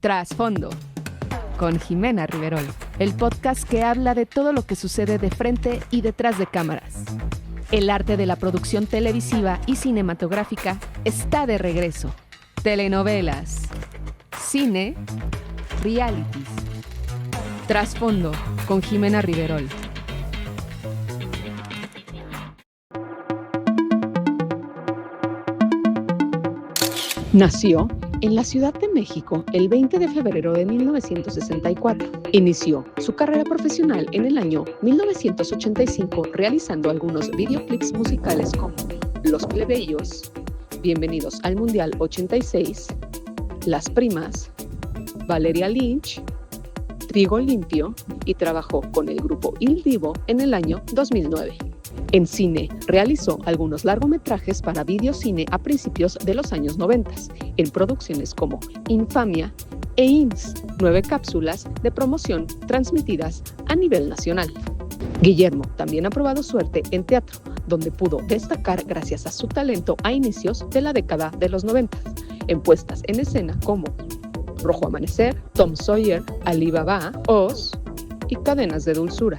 Trasfondo, con Jimena Riverol, el podcast que habla de todo lo que sucede de frente y detrás de cámaras. El arte de la producción televisiva y cinematográfica está de regreso. Telenovelas, cine, realities. Trasfondo, con Jimena Riverol. Nació en la Ciudad de México el 20 de febrero de 1964. Inició su carrera profesional en el año 1985 realizando algunos videoclips musicales como Los Plebeyos, Bienvenidos al Mundial 86, Las Primas, Valeria Lynch, Trigo Limpio y trabajó con el grupo Il Divo en el año 2009. En cine, realizó algunos largometrajes para videocine a principios de los años 90, en producciones como Infamia e INS, 9 cápsulas de promoción transmitidas a nivel nacional. Guillermo también ha probado suerte en teatro, donde pudo destacar gracias a su talento a inicios de la década de los 90, en puestas en escena como Rojo Amanecer, Tom Sawyer, Ali Baba, Oz y Cadenas de Dulzura.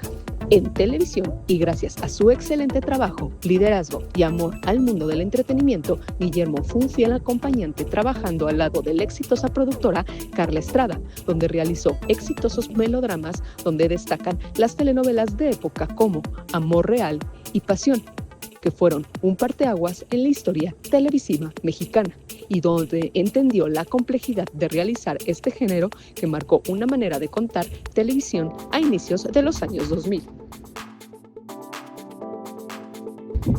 En televisión, y gracias a su excelente trabajo, liderazgo y amor al mundo del entretenimiento, Guillermo fue un fiel acompañante trabajando al lado de la exitosa productora Carla Estrada, donde realizó exitosos melodramas donde destacan las telenovelas de época como Amor Real y Pasión, que fueron un parteaguas en la historia televisiva mexicana y donde entendió la complejidad de realizar este género que marcó una manera de contar televisión a inicios de los años 2000.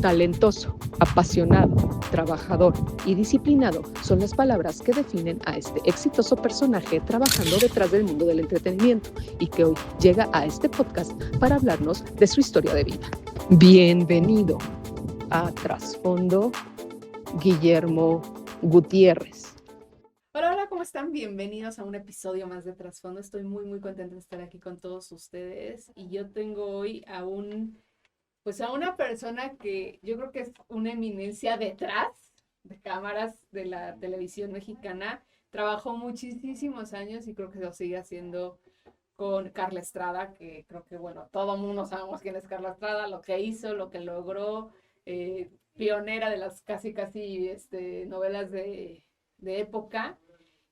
Talentoso, apasionado, trabajador y disciplinado son las palabras que definen a este exitoso personaje trabajando detrás del mundo del entretenimiento y que hoy llega a este podcast para hablarnos de su historia de vida. Bienvenido a Trasfondo, Guillermo Gutiérrez. Hola, ¿cómo están? Bienvenidos a un episodio más de Trasfondo. Estoy muy contenta de estar aquí con todos ustedes y yo tengo hoy a una persona que yo creo que es una eminencia detrás de cámaras de la televisión mexicana. Trabajó muchísimos años y creo que lo sigue haciendo con Carla Estrada, que creo que, todo el mundo sabemos quién es Carla Estrada, lo que hizo, lo que logró, pionera de las casi novelas de época,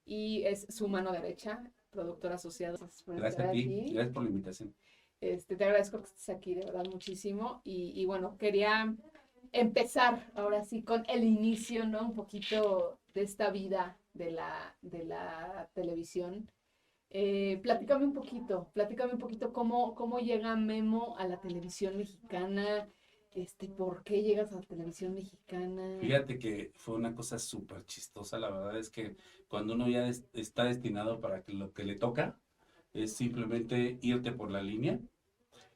y es su mano derecha, productor asociado. Gracias a ti, gracias por la invitación. Te agradezco que estés aquí, de verdad, muchísimo, y bueno, quería empezar ahora sí con el inicio, ¿no? Un poquito de esta vida de la televisión. Platícame un poquito cómo llega Memo a la televisión mexicana, ¿por qué llegas a la televisión mexicana? Fíjate que fue una cosa súper chistosa, la verdad es que cuando uno ya está destinado para que lo que le toca es simplemente irte por la línea.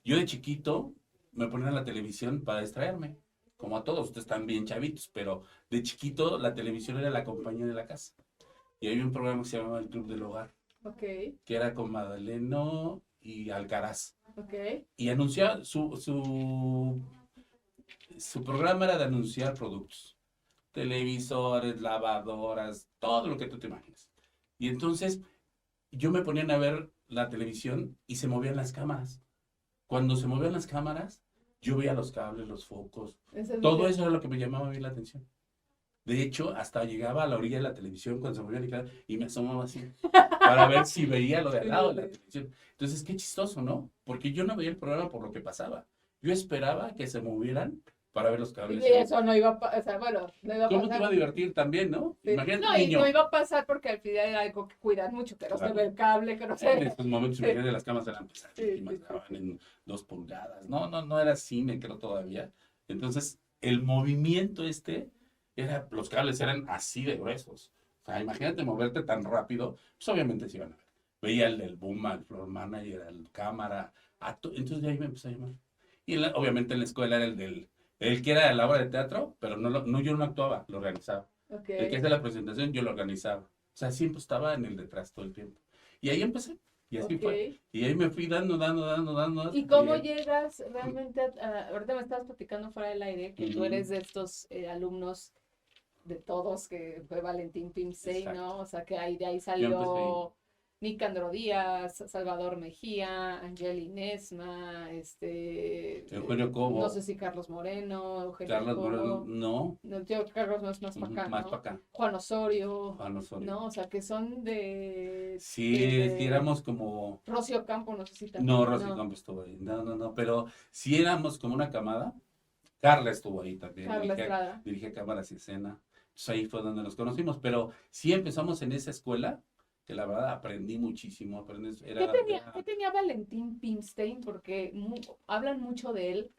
Yo de chiquito me ponía en la televisión para distraerme, como a todos, ustedes están bien chavitos, pero de chiquito la televisión era la compañía de la casa. Y había un programa que se llamaba El Club del Hogar. Okay. Que era con Madaleno y Alcaraz. Okay. Y anunciaba, su programa era de anunciar productos. Televisores, lavadoras, todo lo que tú te imagines. Y entonces yo me ponía a ver la televisión y se movían las cámaras. Cuando se movían las cámaras, yo veía los cables, los focos. Todo eso era lo que me llamaba a mí la atención. De hecho, hasta llegaba a la orilla de la televisión cuando se movía el canal y me asomaba así para ver si veía lo de al lado de la televisión. Entonces, qué chistoso, ¿no? Porque yo no veía el programa por lo que pasaba. Yo esperaba que se movieran para ver los cables. Y eso no iba a pasar, no iba a pasar. ¿Cómo te iba a divertir también, no? Sí. Imagínate no, un niño. Y no iba a pasar porque al final era algo que cuidar mucho, que no se ve el cable, que no se ve. En estos momentos, imagínate, las cámaras eran pesadas, grababan en 2 pulgadas. No era cine, creo, todavía. Entonces, el movimiento los cables eran así de gruesos. O sea, imagínate moverte tan rápido, pues obviamente se iban a ver. Veía el del boom, al floor manager, al cámara, entonces de ahí me empecé a llamar. Y obviamente en la escuela era el que era de la obra de teatro, pero yo no actuaba, lo organizaba. Okay. El que hacía la presentación, yo lo organizaba. O sea, siempre estaba en el detrás todo el tiempo. Y ahí empecé. Y así fue. Y ahí me fui dando. ¿Y cómo llegas realmente ahorita me estabas platicando fuera del aire que tú eres de estos alumnos de todos, que fue Valentín Pimsey, ¿no? O sea, que de ahí salió Nicandro Díaz, Salvador Mejía, Angeli Nesma, Eugenio no Cobo, sé si Carlos Moreno, Eugenio Carlos Moreno, Cobo, no, no, yo Carlos no es más para acá, más ¿no? para acá, Juan Osorio, Juan Osorio. ¿no? O sea, que son Sí, éramos como, Rocío Campo, no sé si no, también, Rosy no, Campos estuvo ahí, no, pero sí éramos como una camada. Carla estuvo ahí también, Carla Estrada. dirige cámaras y escena. Entonces ahí fue donde nos conocimos, pero sí empezamos en esa escuela, que la verdad aprendí muchísimo. ¿Qué tenía Valentín Pimstein? Porque hablan mucho de él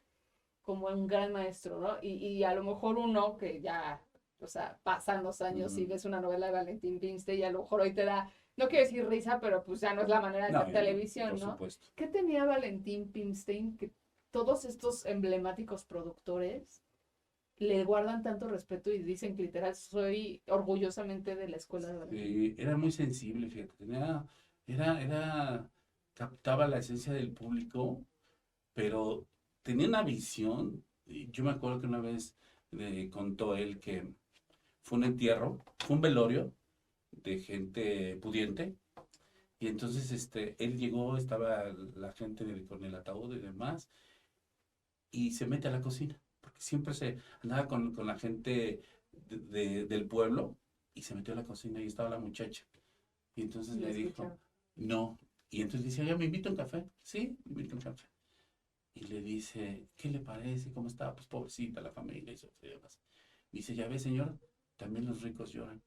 como un gran maestro, ¿no? Y a lo mejor uno que ya, o sea, pasan los años y ves una novela de Valentín Pimstein y a lo mejor hoy te da, no quiero decir risa, pero pues ya no es la manera de No, hacer televisión, por ¿no? supuesto. ¿Qué tenía Valentín Pimstein que todos estos emblemáticos productores le guardan tanto respeto y dicen que literal soy orgullosamente de la escuela de Valentín? Era muy sensible, fíjate, captaba la esencia del público, pero tenía una visión. Y yo me acuerdo que una vez contó él que fue un entierro, fue un velorio de gente pudiente. Y entonces él llegó, estaba la gente con el ataúd y demás, y se mete a la cocina, porque siempre se andaba con la gente del pueblo, y se metió a la cocina y estaba la muchacha. Y entonces Lo le dijo, escuchaba. no. Y entonces dice, oye, ¿me invito a un café? Sí, me invito a un café. Y le dice, ¿qué le parece? ¿Cómo está? Pues pobrecita la familia y demás. Dice, ya ve, señor, también los ricos lloran.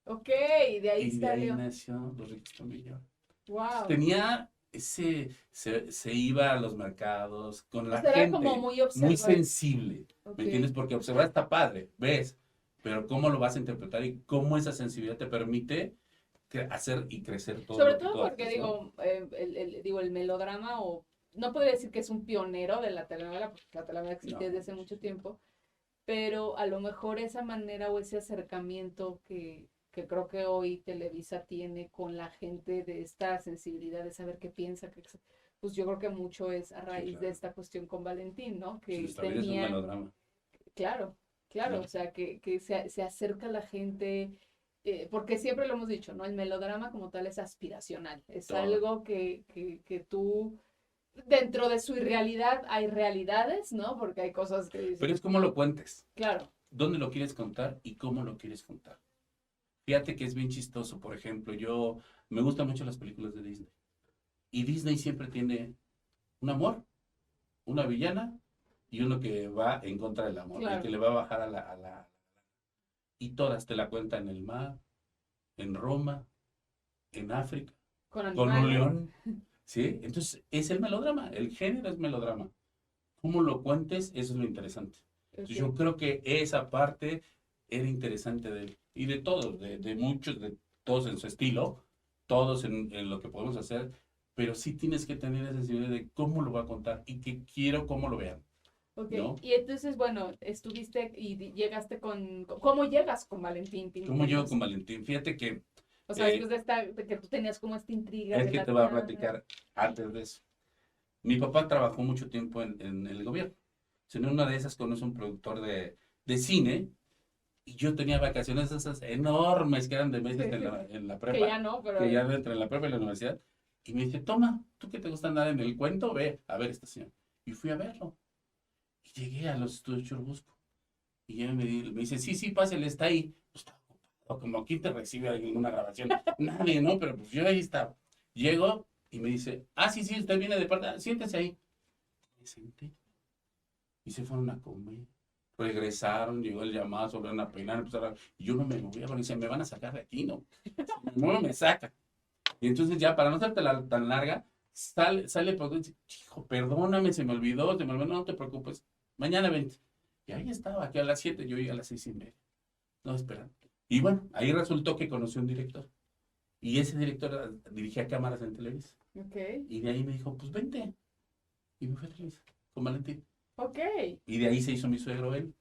Ok, de ahí Y de ahí salió. nació Los ricos también lloran. Wow. Tenía se iba a los mercados con O la sea, era como gente, muy muy observador. sensible, Ok. ¿me entiendes? Porque observar está padre, ves, pero cómo lo vas a interpretar y cómo esa sensibilidad te permite hacer y crecer todo Sobre lo que todo tú porque haces, ¿no? el melodrama, o no podría decir que es un pionero de la telenovela, porque la telenovela existe No, desde hace mucho tiempo, pero a lo mejor esa manera o ese acercamiento que creo que hoy Televisa tiene con la gente de esta sensibilidad de saber qué piensa, pues yo creo que mucho es a sí, raíz de claro. esta cuestión con Valentín, ¿no? Pues Que nuestra vida es un tenía, melodrama. claro, claro, o Claro. sea, que se acerca a la gente, porque siempre lo hemos dicho, ¿no? El melodrama como tal es aspiracional, es Todo. algo que tú, dentro de su irrealidad hay realidades, ¿no? Porque hay cosas que Pero dices, es como lo cuentes, claro, dónde lo quieres contar y cómo lo quieres contar. Fíjate que es bien chistoso, por ejemplo, yo me gustan mucho las películas de Disney. Y Disney siempre tiene un amor, una villana y uno que va en contra del amor, el que claro, le va a bajar y todas te la cuentan en el mar, en Roma, en África, con con un animales, león, ¿sí? Entonces, es el melodrama, el género es melodrama. Cómo lo cuentes, eso es lo interesante. Entonces, yo ok. creo que esa parte era interesante de él, y de todos, de muchos, de todos en su estilo, todos en lo que podemos hacer, pero sí tienes que tener esa sensibilidad de cómo lo va a contar y que quiero cómo lo vean, Ok, ¿no? y entonces, bueno, estuviste y llegaste ¿cómo llegas con Valentín ¿Cómo Pimstein? yo con Valentín? Fíjate que O sea, eh, después de que tú tenías como esta intriga es de que la te voy a trama. platicar antes de eso. Mi papá trabajó mucho tiempo en el gobierno. En una de esas conoce un productor de cine, y yo tenía vacaciones esas enormes que eran de meses en la Que prepa, ya no, pero que ya entre la prepa y la universidad. Y me dice, toma, ¿tú que te gusta andar en el cuento? Ve a ver esta señora. Y fui a verlo. Y llegué a los estudios Churubusco. Y ella me dice, sí, sí, pásale, está ahí. Pues estaba ocupado, como ¿quién te recibe en una grabación? Nadie, ¿no? Pero pues yo ahí estaba. Llego y me dice, ah, sí, sí, usted viene de parte, siéntese ahí. Me senté y se fueron a comer. Regresaron, llegó el llamado, sobre a peinar, y yo no me movía, porque decía, me van a sacar de aquí, ¿no? Si me muevo, me saca. Y entonces ya, para no hacerte tan larga, sale el productor y dice, hijo, perdóname, se me olvidó, no te preocupes, mañana vente. Y ahí estaba, aquí a las 7, yo llegué a las 6:30. No, espera. Y bueno, ahí resultó que conocí a un director. Y ese director dirigía cámaras en Televisa. Ok, Y de ahí me dijo, pues vente. Y me fui a Televisa, con Valentín. ok, Y de ahí se hizo mi suegro él.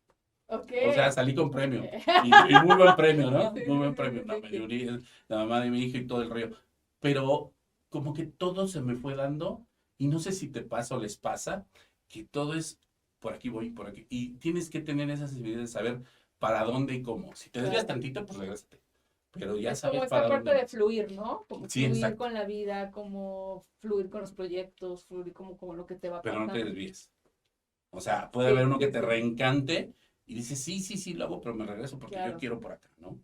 ok. O sea, salí con premio. Y muy buen premio, ¿no? Sí, Muy sí, buen sí, premio. sí, La sí, sí. mayoría, la mamá de mi hija y todo el rollo. Pero como que todo se me fue dando, y no sé si te pasa o les pasa, que todo es por aquí voy, por aquí. Y tienes que tener esa sensibilidad de saber para dónde y cómo. Si te desvías Claro. tantito, pues regrésate. pero ya Es sabes como esta para parte dónde de vas. fluir, ¿no? Como Sí, fluir exacto, con la vida, como fluir con los proyectos, fluir como lo que te va pero no te pasando. desvíes. O sea, puede haber Sí, uno que sí, te sí, reencante y dices, sí, lo hago, pero me regreso porque yo claro, quiero por acá, ¿no?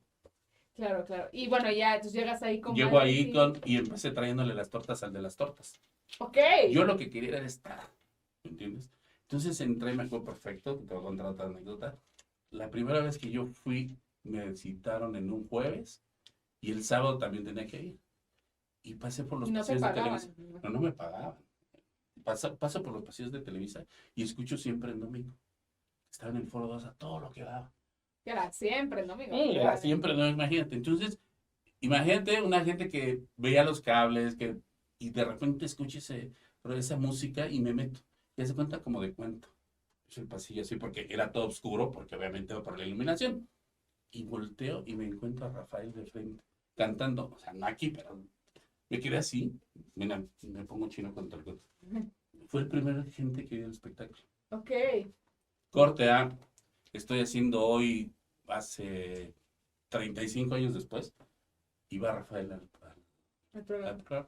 claro, claro. Y bueno, ya, entonces llegas ahí con Llego ahí Valentín. y empecé trayéndole las tortas al de las tortas. Ok, Yo lo que quería era estar, ¿me entiendes? Entonces entré, me fue perfecto, te voy a contar otra anécdota. La primera vez que yo fui, me citaron en un jueves y el sábado también tenía que ir. Y pasé por y los no te pasillos de Televisa. pagaban, me No imagino. me pagaban. Paso por los pasillos de Televisa y escucho siempre el domingo. Estaba en el Foro 2 a todo lo que daba. Que era siempre, ¿no, amigo? Era siempre, no, imagínate. Entonces, imagínate una gente que veía los cables y de repente escucha esa música y me meto. Y se cuenta como de cuento. Es el pasillo así porque era todo oscuro, porque obviamente por la iluminación. Y volteo y me encuentro a Rafael de frente, cantando, o sea, no aquí, pero me quedé así. Mira, me pongo chino con todo el cuento. Fue el primer gente que vio el espectáculo. Ok, Corte A, estoy haciendo hoy, hace 35 años después, iba Rafael el al programa. club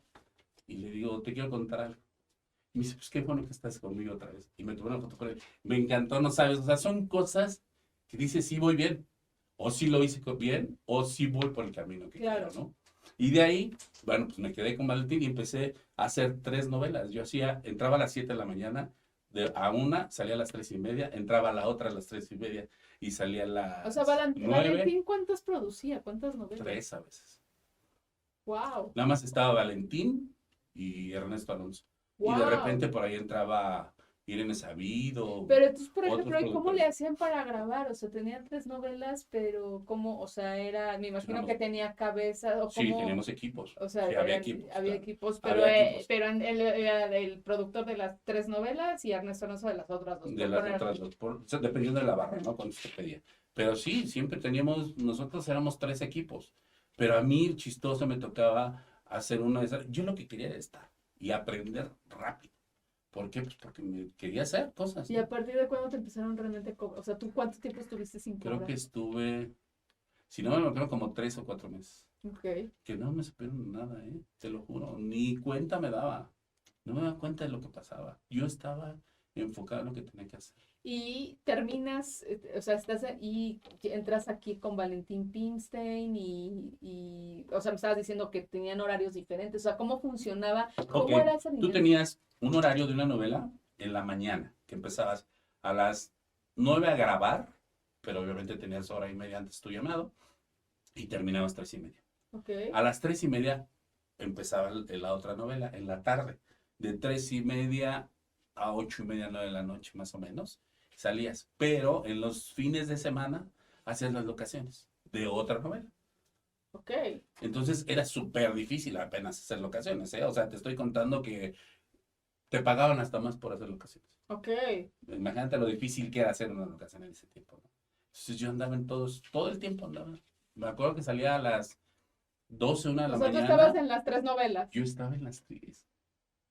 y le digo, te quiero contar algo. Y me dice, pues qué bueno que estás conmigo otra vez. Y me tomé una foto con él. Me encantó, no sabes, o sea, son cosas que dices, sí voy bien, o sí lo hice bien, o sí voy por el camino que quiero, Claro. ¿no? Y de ahí, bueno, pues me quedé con Valentín y empecé a hacer 3 novelas. Yo entraba a las 7 de la mañana, a una, salía a las 3:30, entraba a la otra a las 3:30 y salía a O sea, las 9, Valentín, ¿cuántas producía? ¿Cuántas novelas? 3 a veces. Wow, Nada más estaba Valentín y Ernesto Alonso. Y de wow. repente por ahí entraba Irene Sabido, Pero entonces, por otros ejemplo, ¿y cómo le productores. hacían para grabar? O sea, tenían 3 novelas, pero ¿cómo? O sea, me imagino que Teníamos, tenía cabeza, o sí, cómo, teníamos equipos. o sea, Sí, había equipos, había claro. equipos, Había equipos. pero él era el productor de las 3 novelas y Ernesto Alonso de las otras dos, De por las poner. otras dos, o sea, dependiendo de la barra, ¿no? Cuando se pedía. Pero sí, siempre teníamos, nosotros éramos 3 equipos. Pero a mí, chistoso, me tocaba hacer una de esas. Yo lo que quería era estar y aprender rápido. ¿Por qué? Pues porque me quería hacer cosas, ¿Y ¿no? a partir de cuándo te empezaron realmente a cobrar? O sea, ¿tú cuánto tiempo estuviste sin Creo cobrar? que estuve, si no me acuerdo, como 3 o 4 meses. Ok. Que no me supieron nada, ¿eh? Te lo juro. Ni cuenta me daba. No me daba cuenta de lo que pasaba. Yo estaba enfocado en lo que tenía que hacer. Y terminas, o sea, y entras aquí con Valentín Pimstein o sea, me estabas diciendo que tenían horarios diferentes, o sea, ¿cómo funcionaba? Ok, ¿Cómo era esa tú dinámica? tenías un horario de una novela en la mañana, que empezabas a las 9 a grabar, pero obviamente tenías hora y media antes tu llamado, y terminabas 3:30. Ok, A las 3:30 empezaba la otra novela, en la tarde, de 3:30 a 8:30, 9 de la noche, más o menos, salías. Pero en los fines de semana hacías las locaciones de otra novela. ok, Entonces era súper difícil apenas hacer locaciones, ¿eh? O sea, te estoy contando que te pagaban hasta más por hacer locaciones. ok. Imagínate lo difícil que era hacer una locación en ese tiempo, ¿no? Entonces yo andaba en todo el tiempo andaba. Me acuerdo que salía a las 12, 1 de O la sea, tú estabas mañana. en las 3 novelas. Yo estaba en las tres.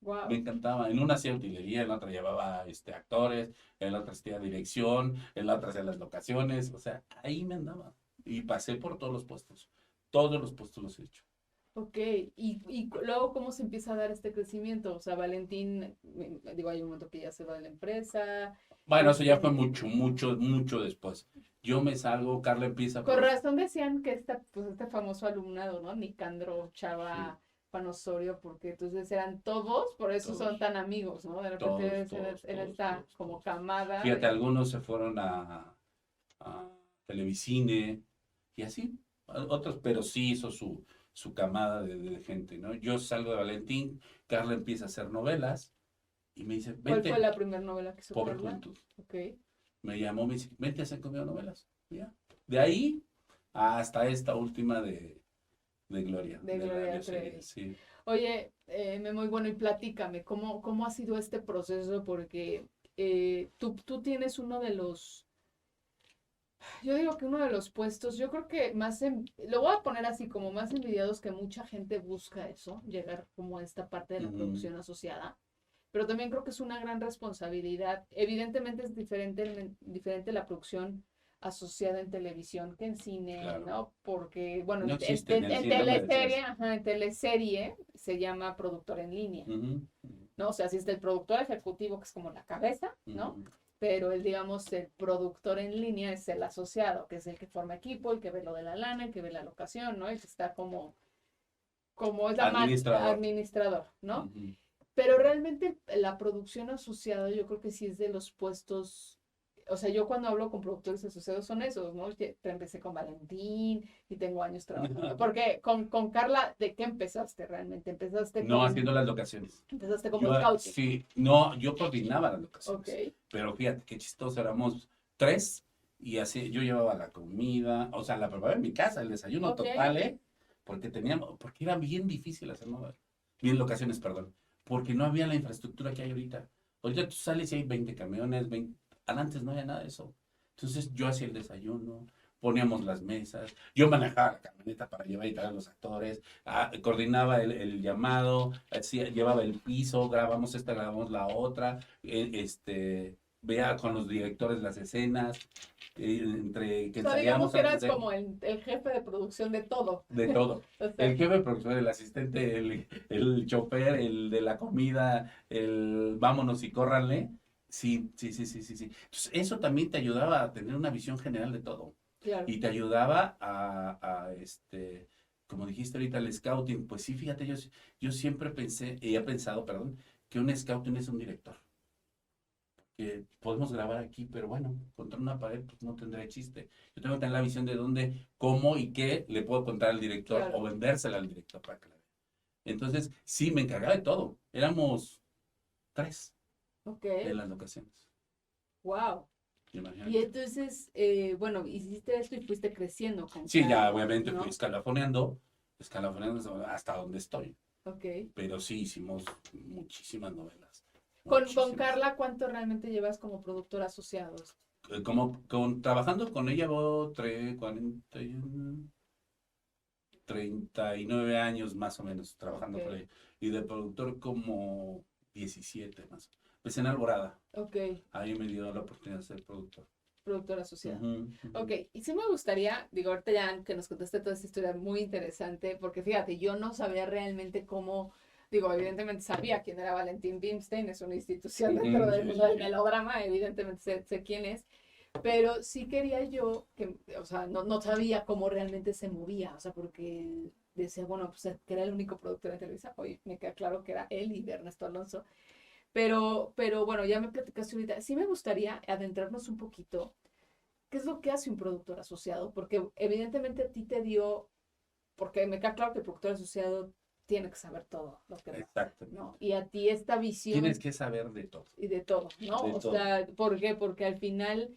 Me Wow. encantaba. En una hacía utilería, en la otra llevaba actores, en la otra hacía dirección, en la otra hacía las locaciones. O sea, ahí me andaba. Y pasé por todos los puestos. Todos los puestos los he hecho. Ok, y luego, ¿cómo se empieza a dar este crecimiento? O sea, Valentín, digo, hay un momento que ya se va de la empresa. Bueno, eso ya fue Este, mucho, mucho, mucho después. Yo me salgo, Carla empieza a Con producir. razón decían que pues este famoso alumnado, ¿no? Nicandro, Sí, Chava, Panosorio, porque entonces eran todos, por eso son todos, tan amigos, ¿no? De repente todos, eres todos, en todos, esta todos, como todos. camada Fíjate, de... algunos se fueron a Televicine y así, otros, pero sí hizo su camada de gente, ¿no? Yo salgo de Valentín, Carla empieza a hacer novelas y me dice, ¿Cuál fue vente, la primera novela que hizo Pobre Carla? Juventud. Ok. Me llamó, me dice, vente a hacer conmigo novelas. Y ya. De ahí hasta esta última de Gloria, De de la Gloria bioserie, Trevi. sí. Oye, Memo, y bueno, y platícame, ¿cómo ha sido este proceso? Porque tú tienes uno de los, yo digo que uno de los puestos, yo creo que lo voy a poner así, como más envidiados, que mucha gente busca eso, llegar como a esta parte de la Ujú. producción asociada, pero también creo que es una gran responsabilidad. Evidentemente es diferente la producción asociada en televisión que en cine, Claro. ¿no? Porque, bueno, No existe en el cine, no me decías. en teleserie se llama productor en línea, Ujú, ¿no? O sea, sí está el productor ejecutivo, que es como la cabeza, ¿no? ujú. Pero digamos, el productor en línea es el asociado, que es el que forma equipo, el que ve lo de la lana, el que ve la locación, ¿no? El que está como es la Administrador. administrador, ¿no? Ujú. Pero realmente la producción asociada yo creo que sí es de los puestos, o sea, yo cuando hablo con productores asociados son esos, ¿no? Empecé con Valentín y tengo años trabajando. Porque con Carla, ¿de qué empezaste realmente? No haciendo las locaciones. Empezaste como Yo, scouting. sí, no, yo coordinaba las locaciones. Ok. Pero fíjate qué chistoso, éramos 3 y así yo llevaba la comida, o sea, la preparaba en mi casa, el desayuno Ok. total, ¿eh? Porque era bien difícil hacer bien locaciones, perdón, porque no había la infraestructura que hay ahorita. Ahorita tú sales y hay 20 camiones, 20, antes no había nada de eso. Entonces yo hacía el desayuno, poníamos las mesas, yo manejaba la camioneta para llevar y traer a los actores, coordinaba el llamado, llevaba el piso, grabamos esta, grabamos la otra, veía con los directores las escenas, entre que O sea, digamos ensayamos que antes eras como el jefe de producción de todo. de todo. O sea, El jefe de producción, el asistente, el chofer, el de la comida, el vámonos y córranle. Sí, sí, sí, sí, sí, sí. Entonces, eso también te ayudaba a tener una visión general de todo. claro. Y te ayudaba como dijiste ahorita, el scouting. Pues sí, fíjate, yo siempre pensé, y he pensado, perdón, que un scouting es un director. Que podemos grabar aquí, pero bueno, contra una pared pues no tendré chiste. Yo tengo que tener la visión de dónde, cómo y qué le puedo contar al director Claro. o vendérsela al director para que la vea. Entonces, sí, me encargaba de todo. Éramos 3 Ok. en las locaciones. Wow. Y Imagínate. entonces, bueno, hiciste esto y fuiste creciendo con Sí, ya Carla, obviamente ¿no? fui escalafoneando hasta donde estoy. Ok. Pero sí hicimos muchísimas novelas. Con Muchísimas. Carla, ¿cuánto realmente llevas como productor asociado? Trabajando con ella, voy 39 años más o menos trabajando Ok. por ella. Y de productor como 17 más. Empecé en Alborada. Ok, Ahí me dio la oportunidad de ser productor. productor asociado. Ujú, ujú. Ok, y sí me gustaría, digo, ahorita ya que nos contaste toda esta historia muy interesante, porque fíjate, yo no sabía realmente cómo, digo, evidentemente sabía quién era Valentín Bimstein, es una institución dentro del mundo del melodrama, evidentemente sé quién es, pero sí quería yo, que, o sea, no sabía cómo realmente se movía, o sea, porque decía, bueno, pues que era el único productor de Televisa, hoy me queda claro que era él y de Ernesto Alonso, pero bueno, ya me platicaste ahorita, sí me gustaría adentrarnos un poquito. ¿Qué es lo que hace un productor asociado? Porque evidentemente a ti te dio, porque me queda claro que el productor asociado tiene que saber todo lo que va a hacer, Exacto. ¿no? Y a ti esta visión Tienes que saber de todo. y de todo, ¿no? De O todo. sea, ¿por qué? Porque al final,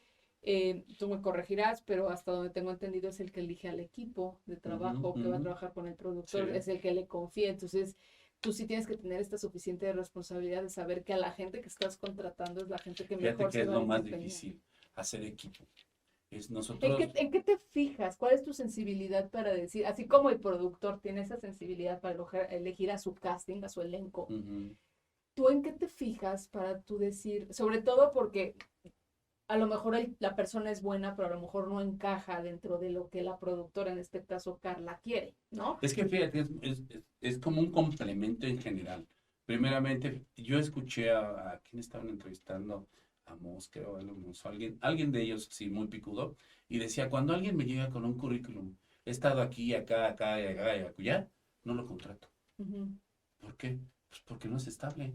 tú me corregirás, pero hasta donde tengo entendido es el que elige al equipo de trabajo Ujú, que va a ujú. trabajar con el productor, Sí. es el que le confía. Entonces, tú sí tienes que tener esta suficiente responsabilidad de saber que a la gente que estás contratando es la gente que Fíjate mejor que se es va a lo más desempeñar. difícil, hacer equipo. Es ¿En nosotros. en qué te fijas? ¿Cuál es tu sensibilidad para decir, así como el productor tiene esa sensibilidad para elegir a su casting, a su elenco, Ujú. ¿tú en qué te fijas para tú decir, sobre todo porque a lo mejor la persona es buena, pero a lo mejor no encaja dentro de lo que la productora, en este caso Carla, quiere, ¿no? Es que fíjate, es como un complemento en general. Primeramente, yo escuché a quién estaban entrevistando, a Mosque o alguien de ellos, sí, muy picudo, y decía, cuando alguien me llega con un currículum, he estado aquí, acá, acá, y acá, y acullá, no lo contrato. Ujú, ¿Por qué? Pues porque no es estable.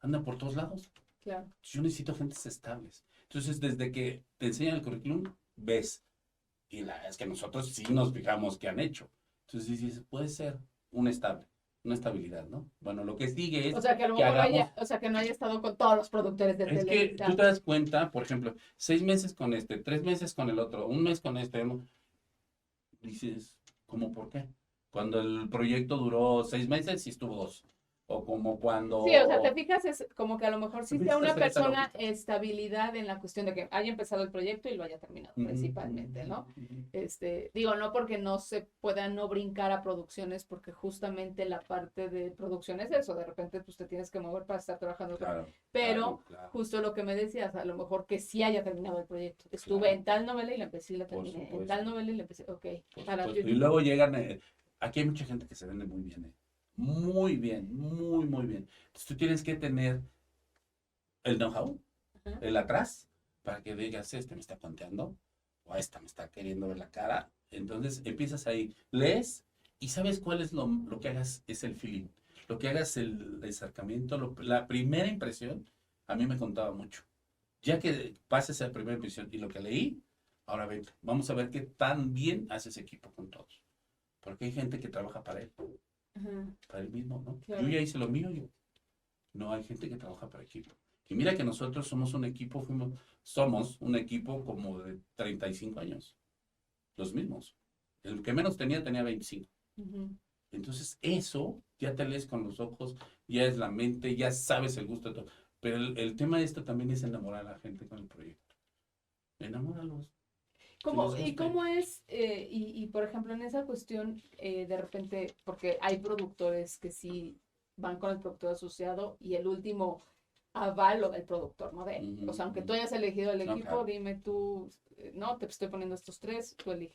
Anda por todos lados. claro. Yo necesito gentes estables. Entonces, desde que te enseñan el currículum, ves. Y la verdad es que nosotros sí nos fijamos qué han hecho. Entonces dices, puede ser un estable, una estabilidad, ¿no? Bueno, lo que sigue O es sea, que a lo que mejor hagamos. o sea, que no haya estado con todos los productores de Es que Televisa. tú te das cuenta, por ejemplo, 6 meses con este, 3 meses con el otro, un mes con este, ¿no? Dices, ¿cómo por qué? Cuando el proyecto duró 6 meses y estuvo 2. O como cuando... Sí, o sea, te fijas, es como que a lo mejor sí Empiezas sea a una hacer esa persona lógica. estabilidad en la cuestión de que haya empezado el proyecto y lo haya terminado, Ujú, principalmente, ¿no? ujú. Digo, no porque no se pueda no brincar a producciones, porque justamente la parte de producción es eso, de repente pues te tienes que mover para estar trabajando, Claro, pero claro, justo lo que me decías, a lo mejor que sí haya terminado el proyecto. Estuve claro. en tal novela y la empecé y la Por terminé, en supuesto, tal novela y la empecé, ok, por para supuesto. Y luego llegan, aquí hay mucha gente que se vende muy bien, muy bien, muy, muy bien. Entonces tú tienes que tener el know-how, Ajá. el atrás, para que digas, este me está conteando, o esta me está queriendo ver la cara. Entonces empiezas ahí, lees y sabes cuál es lo que hagas, es el feeling. Lo que hagas el acercamiento, la primera impresión, a mí me contaba mucho. Ya que pases a la primera impresión y lo que leí, ahora ven, vamos a ver qué tan bien hace ese equipo con todos. Porque hay gente que trabaja Ajá, para él mismo, ¿no? Yo claro. ya hice lo mío, yo. No, hay gente que trabaja para equipo. Y mira que nosotros somos un equipo, somos un equipo como de 35 años, los mismos. El que menos tenía 25. Ujú. Entonces, eso ya te lees con los ojos, ya es la mente, ya sabes el gusto de todo. Pero el tema de esto también es enamorar a la gente con el proyecto. Enamóralos, que les ¿Y guste. cómo es, por ejemplo, en esa cuestión, de repente, porque hay productores que sí van con el productor asociado y el último avalo del productor, ¿no? De él. Ujú, O sea, aunque ujú. tú hayas elegido el No, equipo, claro. dime tú, no, te estoy poniendo estos tres, tú elige.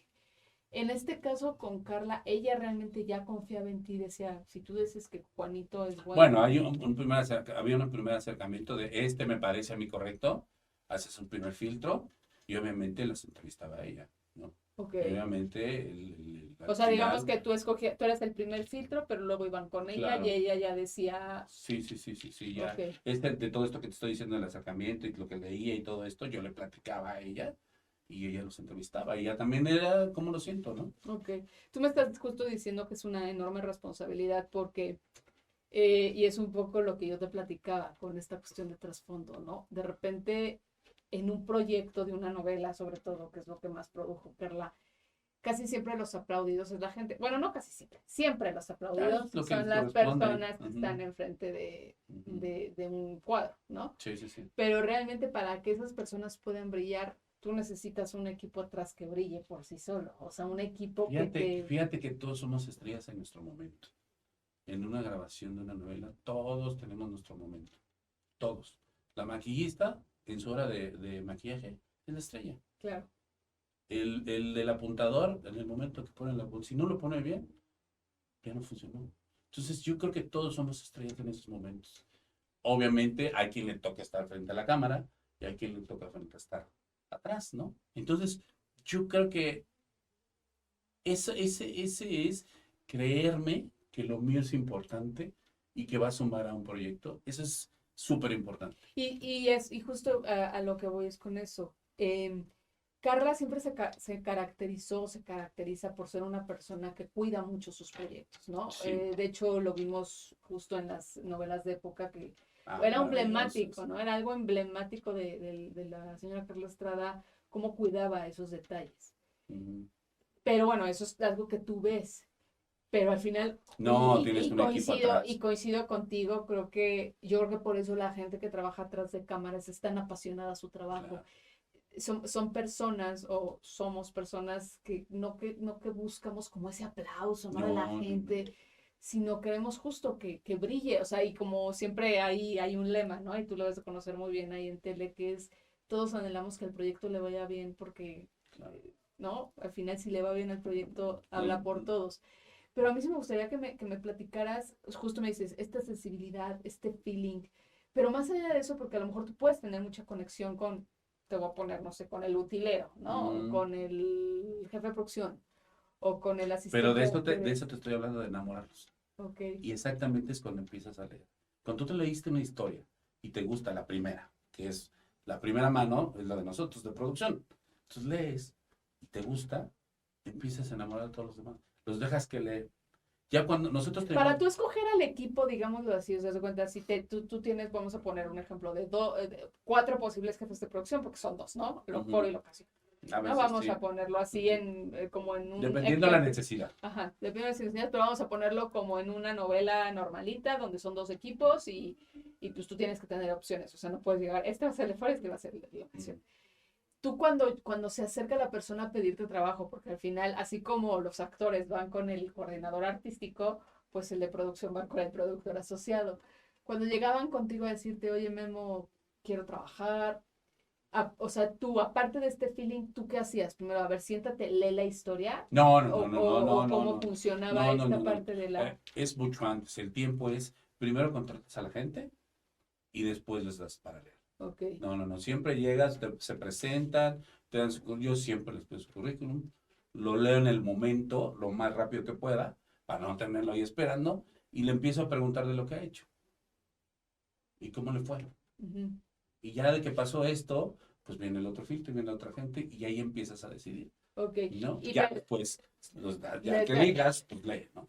En este caso con Carla, ella realmente ya confiaba en ti, decía, si tú dices que Juanito es Bueno, bueno, hay había un primer acercamiento de este me parece a mí correcto, haces un primer filtro y obviamente las entrevistaba a ella, ¿no? ok. Y obviamente O al sea, digamos final, que tú eras el primer filtro, pero luego iban con ella y claro, ella ya decía, sí, sí, sí, sí, sí, ya. ok. De todo esto que te estoy diciendo del acercamiento y lo que leía y todo esto, yo le platicaba a ella y ella los entrevistaba y ella también era como lo siento, ¿no? Ok, tú me estás justo diciendo que es una enorme responsabilidad porque, y es un poco lo que yo te platicaba con esta cuestión de trasfondo, ¿no? De repente, en un proyecto de una novela, sobre todo, que es lo que más produjo Perla, casi siempre los aplaudidos es la gente, bueno, no casi siempre, siempre los Claro, es aplaudidos lo que les son las corresponde. personas que Ujú, están enfrente de, ujú. de un cuadro, ¿no? Sí, sí, sí. Pero realmente para que esas personas puedan brillar, tú necesitas un equipo atrás que brille por sí solo. O sea, un equipo que te... Fíjate que todos somos estrellas en nuestro momento. En una grabación de una novela, todos tenemos nuestro momento. Todos. La maquillista, en su hora de maquillaje, es la estrella. Claro. El del apuntador, en el momento que pone la apuntador, si no lo pone bien, ya no funcionó. Entonces, yo creo que todos somos estrellas en esos momentos. Obviamente, hay quien le toca estar frente a la cámara y hay quien le toca frente a estar atrás, ¿no? Entonces, yo creo que ese es creerme que lo mío es importante y que va a sumar a un proyecto. Eso es súper importante. Y justo a lo que voy es con eso. Carla siempre se caracterizó, se caracteriza por ser una persona que cuida mucho sus proyectos, ¿no? Sí. De hecho, lo vimos justo en las novelas de época que Ah, era maravilloso. emblemático, ¿no? Era algo emblemático de la señora Carla Estrada, cómo cuidaba esos detalles. Ujú. Pero bueno, eso es algo que tú ves. Pero al final, No, tienes un equipo y atrás. coincido contigo, yo creo que por eso la gente que trabaja atrás de cámaras es tan apasionada a su trabajo. Claro. Son personas o somos personas que no que buscamos como ese aplauso, ¿no? De la No, no, no. gente, sino queremos justo que brille, o sea, y como siempre hay un lema, ¿no? Y tú lo debes de conocer muy bien ahí en tele, que es, todos anhelamos que el proyecto le vaya bien porque, Claro. ¿no? Al final, si le va bien el proyecto, No, habla por todos. Pero a mí sí me gustaría que me platicaras, justo me dices, esta sensibilidad, este feeling, pero más allá de eso, porque a lo mejor tú puedes tener mucha conexión con, te voy a poner, no sé, con el utilero, ¿no? O mm, con el jefe de producción, o con el pero asistente de eso te estoy hablando de enamorarlos. ok, Y exactamente es cuando empiezas a leer. Cuando tú te leíste una historia y te gusta la primera, que es la primera mano, es la de nosotros, de producción. Entonces lees y te gusta, empiezas a enamorar a todos los demás. Los dejas que leer. Ya cuando nosotros para tenemos... tú escoger al equipo, digámoslo así, o sea, de cuenta, si tú tienes, vamos a poner un ejemplo de 4 posibles jefes de producción, porque son 2, ¿no? Lo Ujú, por y locación. A ¿no? veces Vamos sí. a ponerlo así como en un Dependiendo de la ejemplo. necesidad. Ajá, depende de las necesidades, pero vamos a ponerlo como en una novela normalita, donde son 2 equipos y pues tú tienes que tener opciones, o sea, no puedes llegar, este va a ser el de fuera, este va a ser el de la opción. Tú cuando se acerca la persona a pedirte trabajo, porque al final, así como los actores van con el coordinador artístico, pues el de producción va con el productor asociado. Cuando llegaban contigo a decirte, oye Memo, quiero trabajar, o sea, tú, aparte de este feeling, ¿tú qué hacías? Primero, a ver, siéntate, lee la historia, No, no, o, no, no, o, no, no, o no, cómo no. funcionaba No, no, esta no, no. parte de la... Es mucho antes. El tiempo es, primero contratas a la gente y después les das para leer. Ok. No, no, no. Siempre llegas, se presentan, te dan yo siempre les pido su currículum, lo leo en el momento, lo más rápido que pueda, para no tenerlo ahí esperando, y le empiezo a preguntar de lo que ha hecho y cómo le fue. Ujú. Y ya de que pasó esto, pues viene el otro filtro y viene la otra gente, y ahí empiezas a decidir, Ok. ¿no? Y, Ya le- después, ya le- que digas, pues lee, ¿no?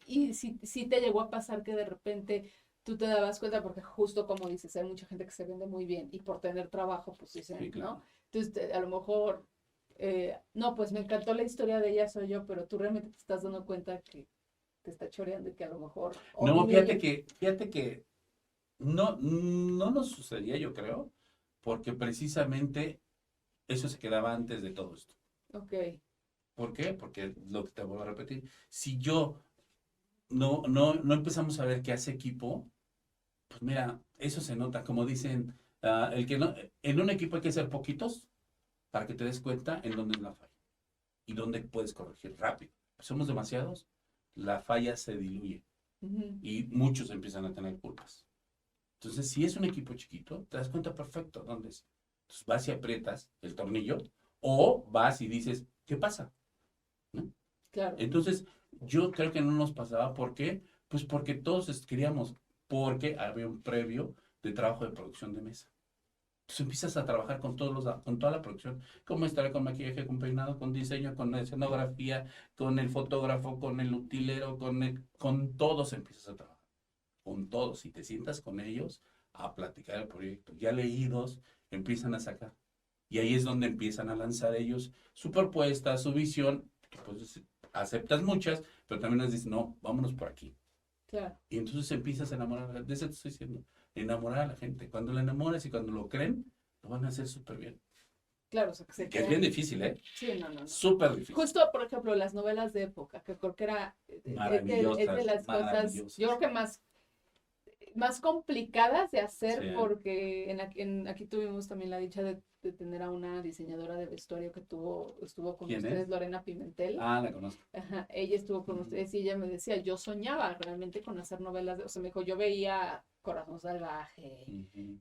y si te llegó a pasar que de repente tú te dabas cuenta, porque justo como dices, hay mucha gente que se vende muy bien y por tener trabajo, pues dicen, Sí, claro. ¿no? Entonces, a lo mejor, no, pues me encantó la historia de ella, soy yo, pero tú realmente te estás dando cuenta que te está choreando y que a lo mejor, o No, ni ella. fíjate que no, no nos sucedía, yo creo, porque precisamente eso se quedaba antes de todo esto. Ok. ¿Por qué? Porque lo que te vuelvo a repetir, si yo no empezamos a ver qué hace equipo, pues mira, eso se nota, como dicen, el que no, en un equipo hay que ser poquitos para que te des cuenta en dónde es la falla y dónde puedes corregir rápido. Somos demasiados, la falla se diluye Ujú. y muchos empiezan a tener culpas. Entonces, si es un equipo chiquito, te das cuenta perfecto dónde es. Entonces, vas y aprietas el tornillo o vas y dices, ¿qué pasa? ¿No? Claro. Entonces, yo creo que no nos pasaba. ¿Por qué? Pues porque todos queríamos, porque había un previo de trabajo de producción de mesa. Entonces empiezas a trabajar con toda la producción, con historia, con maquillaje, con peinado, con diseño, con escenografía, con el fotógrafo, con el utilero, con todos empiezas a trabajar. Con todos. Y te sientas con ellos a platicar el proyecto. Ya leídos, empiezan a sacar. Y ahí es donde empiezan a lanzar ellos su propuesta, su visión. Pues aceptas muchas, pero también les dices, no, vámonos por aquí. Claro. Y entonces empiezas a enamorar, de eso te estoy diciendo, enamorar a la gente. Cuando la enamoras y cuando lo creen, lo van a hacer súper bien. Claro, o sea, que se Que es bien quedan. difícil, ¿eh? Sí, no. Súper difícil. Justo, por ejemplo, las novelas de época, que creo que era, es de las cosas, Maravillosas. yo creo que más complicadas de hacer, Sí. porque aquí tuvimos también la dicha de tener a una diseñadora de vestuario que estuvo con ¿Quién ustedes, es? Lorena Pimentel. Ah, la conozco. Ajá, ella estuvo con ustedes y ella me decía, yo soñaba realmente con hacer novelas, o sea, me dijo, yo veía Corazón Salvaje, Ujú.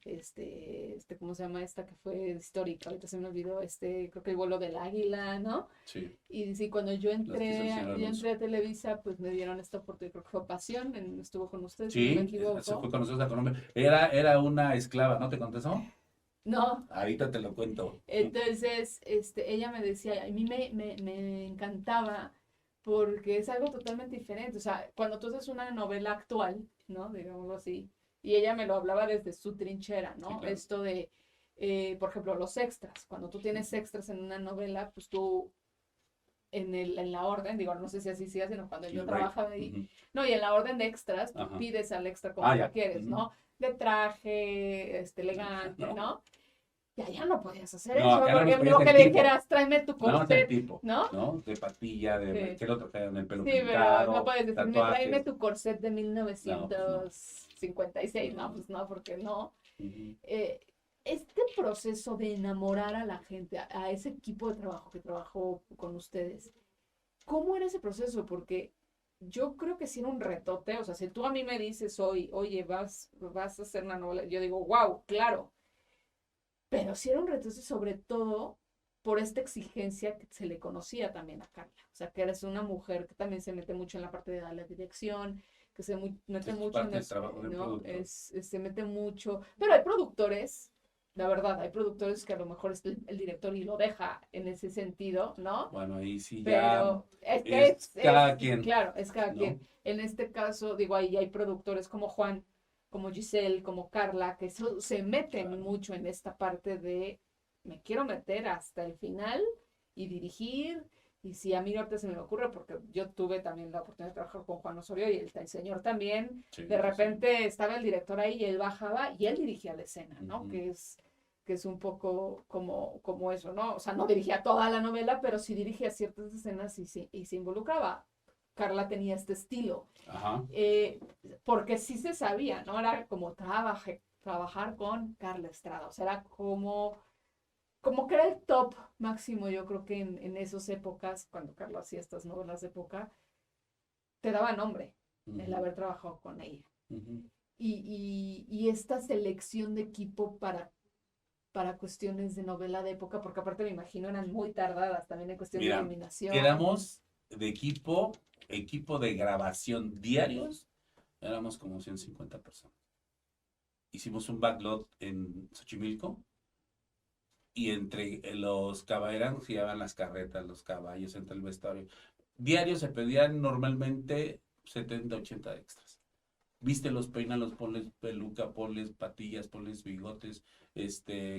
¿cómo se llama esta que fue histórica? Ahorita se me olvidó, creo que El vuelo del águila, ¿no? Sí. Y sí, cuando yo Las que hizo el señor Alonso. entré a Televisa, pues me dieron esta oportunidad, creo que fue Pasión, estuvo con ustedes, si no me Sí, equivoco. se fue con nosotros a Colombia. Era una esclava, ¿no te contestó? No, Ahorita te lo cuento. entonces, ella me decía, a mí me encantaba porque es algo totalmente diferente. O sea, cuando tú haces una novela actual, ¿no? Digámoslo así, y ella me lo hablaba desde su trinchera, ¿no? Sí, claro. Esto de, por ejemplo, los extras. Cuando tú tienes extras en una novela, pues tú en la orden, digo, no sé si así sigue, sino cuando yo El trabajaba break. ahí, Ujú. no, y en la orden de extras, tú Ajá. pides al extra como Ah, lo ya. quieres, Ujú. ¿no? De traje, elegante, No. ¿no? Ya no podías hacer No, eso, acá no porque nos pedías lo que el le tipo. dijeras, tráeme tu Nada más el corset, tipo, ¿no? ¿no? De patilla, de Sí. que el otro que en el pelo Sí, pero no pintado, puedes decirme, tráeme tatuajes. tu corset de No, pues no. 1956, no, No. pues no, porque no. Ujú. Este proceso de enamorar a la gente, a ese equipo de trabajo que trabajó con ustedes, ¿cómo era ese proceso? Porque yo creo que sí era un retote, o sea, si tú a mí me dices hoy, oye, vas a hacer una novela, yo digo, wow, claro, pero sí era un retote sobre todo por esta exigencia que se le conocía también a Carla, o sea, que eres una mujer que también se mete mucho en la parte de la dirección, que mete Es mucho en parte del trabajo del ¿no? productor. Se mete mucho, pero hay productores, la verdad, hay productores que a lo mejor es el director y lo deja en ese sentido, ¿no? Bueno, ahí sí ya Pero es que es cada quien, claro, es cada ¿no? quien. En este caso, digo, ahí hay productores como Juan, como Giselle, como Carla, que se meten Claro. mucho en esta parte de me quiero meter hasta el final y dirigir. Y si a mí ahorita se me ocurre, porque yo tuve también la oportunidad de trabajar con Juan Osorio y el señor también, Sí, de repente estaba el director ahí y él bajaba y él dirigía la escena, ¿no? Ujú. Que es un poco como eso, ¿no? O sea, no dirigía toda la novela, pero sí dirigía ciertas escenas y se involucraba. Carla tenía este estilo, Ajá. porque sí se sabía, ¿no? Era como trabajar con Carla Estrada, o sea, era como que era el top máximo, yo creo que en esas épocas, cuando Carla hacía estas novelas de época, te daba nombre el Ujú. haber trabajado con ella. Ujú. Y esta selección de equipo para cuestiones de novela de época, porque aparte me imagino eran muy tardadas también en cuestión de Mira, iluminación. éramos de equipo de grabación diarios, éramos como 150 personas. Hicimos un backlot en Xochimilco y entre los caballeros llevaban las carretas, los caballos, entre el vestuario. Diario se pedían normalmente 70, 80 extras. Vístelos, peínalos, ponles peluca, ponles patillas, ponles bigotes,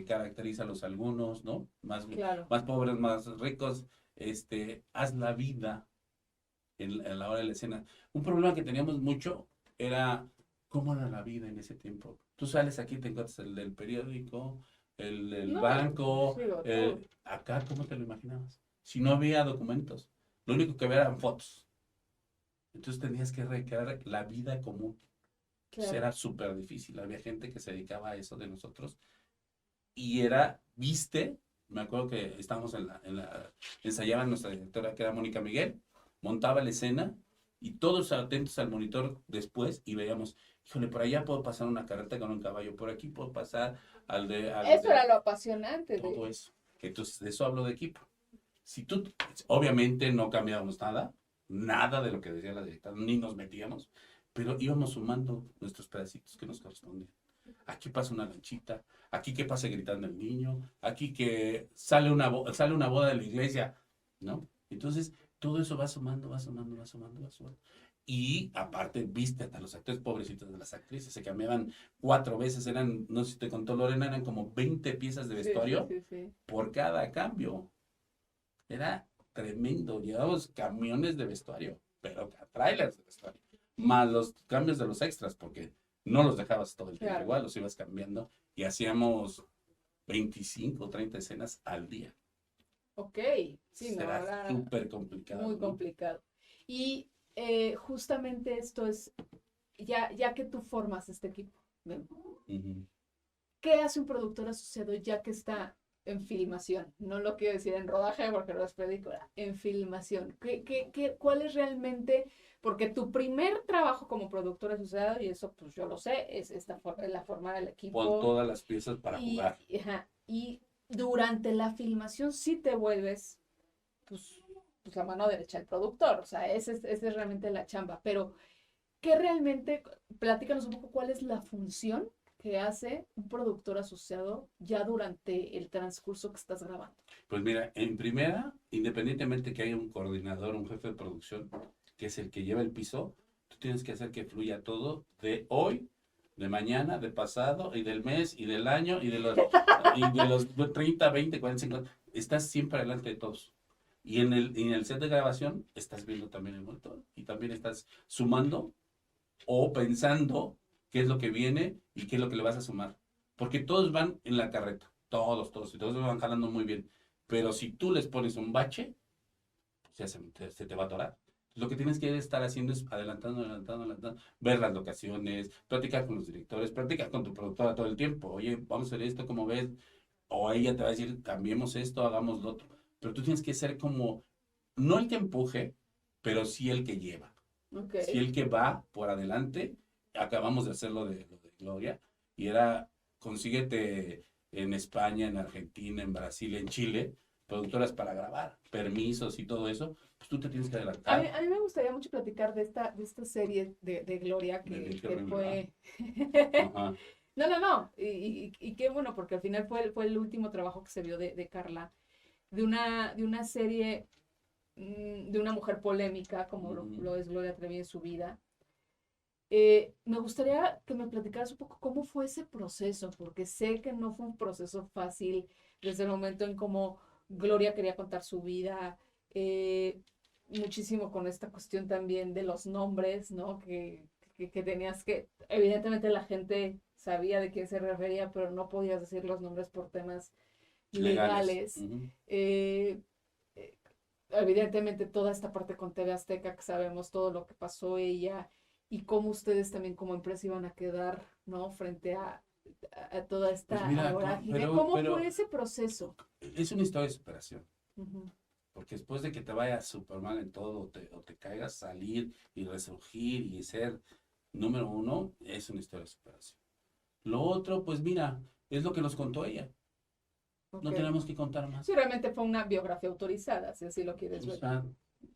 caracterízalos algunos, ¿no? Claro. Más pobres, más ricos, haz la vida en la hora de la escena. Un problema que teníamos mucho era cómo era la vida en ese tiempo. Tú sales aquí, te encuentras el del periódico, el del No, banco, digo, todo. acá, ¿cómo te lo imaginabas? Si no había documentos, lo único que había eran fotos. Entonces tenías que recrear la vida común. Entonces Claro. era súper difícil. Había gente que se dedicaba a eso de nosotros y era, viste, me acuerdo que estábamos ensayaba nuestra directora que era Mónica Miguel, montaba la escena y todos atentos al monitor después y veíamos, híjole, por allá puedo pasar una carreta con un caballo, por aquí puedo pasar Eso era lo apasionante todo de... eso. Entonces de eso hablo de equipo. Si tú, obviamente no cambiábamos nada, nada de lo que decía la directora, ni nos metíamos, pero íbamos sumando nuestros pedacitos que nos correspondían. Aquí pasa una lanchita, aquí que pase gritando el niño, aquí que sale una boda de la iglesia, ¿no? Entonces, todo eso va sumando, va sumando, va sumando, va sumando. Y aparte, viste hasta los actores pobrecitos de las actrices, se cambiaban 4 veces, eran, no sé si te contó Lorena, eran como 20 piezas de Sí, sí, vestuario sí, sí. por cada cambio. Era tremendo, llevábamos camiones de vestuario, pero trailers de vestuario, más los cambios de los extras, porque no los dejabas todo el tiempo Claro. igual, los ibas cambiando y hacíamos 25 o 30 escenas al día. Ok, sí, no, Será era súper complicado, muy ¿no? complicado. Y justamente esto es, ya que tú formas este equipo, ¿no? Ujú. ¿Qué hace un productor asociado ya que está en filmación? No lo quiero decir en rodaje porque no es película, en filmación. ¿Cuál es realmente? Porque tu primer trabajo como productor asociado, y eso pues yo lo sé, es la forma del Pon equipo. todas las piezas para jugar. Ajá, y durante la filmación sí te vuelves pues, pues la mano derecha del productor, o sea, esa es realmente la chamba, pero ¿qué realmente, platícanos un poco cuál es la función que hace un productor asociado ya durante el transcurso que estás grabando? Pues mira, en primera, independientemente que haya un coordinador, un jefe de producción, que es el que lleva el piso, tú tienes que hacer que fluya todo de hoy, de mañana, de pasado, y del mes, y del año, y de los 30, 20, 40, 50. Estás siempre delante de todos. Y en el set de grabación estás viendo también el monitor y también estás sumando o pensando qué es lo que viene y qué es lo que le vas a sumar. Porque todos van en la carreta, todos, y todos van jalando muy bien. Pero si tú les pones un bache, pues ya se te va a atorar. Lo que tienes que estar haciendo es adelantando, adelantando, adelantando, ver las locaciones, platicar con los directores, platicar con tu productora todo el tiempo. Oye, vamos a hacer esto, ¿cómo ves? O ella te va a decir, cambiemos esto, hagamos lo otro. Pero tú tienes que ser como, no el que empuje, pero sí el que lleva. Ok. Sí el que va por adelante. Acabamos de hacerlo lo de Gloria. Y era, consíguete en España, en Argentina, en Brasil, en Chile, productoras para grabar, permisos y todo eso. Pues tú te tienes que adelantar. A mí me gustaría mucho platicar de esta serie de Gloria Qué que horrible, ¿verdad? fue... Ajá. No, no, no. Y qué bueno, porque al final fue el último trabajo que se vio de Carla, de una serie de una mujer polémica como Ujú. lo es Gloria Trevi en su vida. Me gustaría que me platicaras un poco cómo fue ese proceso, porque sé que no fue un proceso fácil desde el momento en cómo Gloria quería contar su vida, eh, muchísimo con esta cuestión también de los nombres, ¿no? Que tenías que, evidentemente la gente sabía de quién se refería, pero no podías decir los nombres por temas legales. Ujú. Eh, Evidentemente toda esta parte con TV Azteca, que sabemos todo lo que pasó ella y cómo ustedes también como empresa iban a quedar, ¿no? Frente a toda Pues esta mira, vorágine. ¿Cómo fue ese proceso? es una historia de superación. Ujú. Porque después de que te vaya súper mal en todo, o te caigas, salir y resurgir y ser número uno, es una historia de superación. Lo otro, pues mira, es lo que nos contó ella. No Ok. tenemos que contar más. Sí, realmente fue una biografía autorizada, si así lo quieres O ver. sea,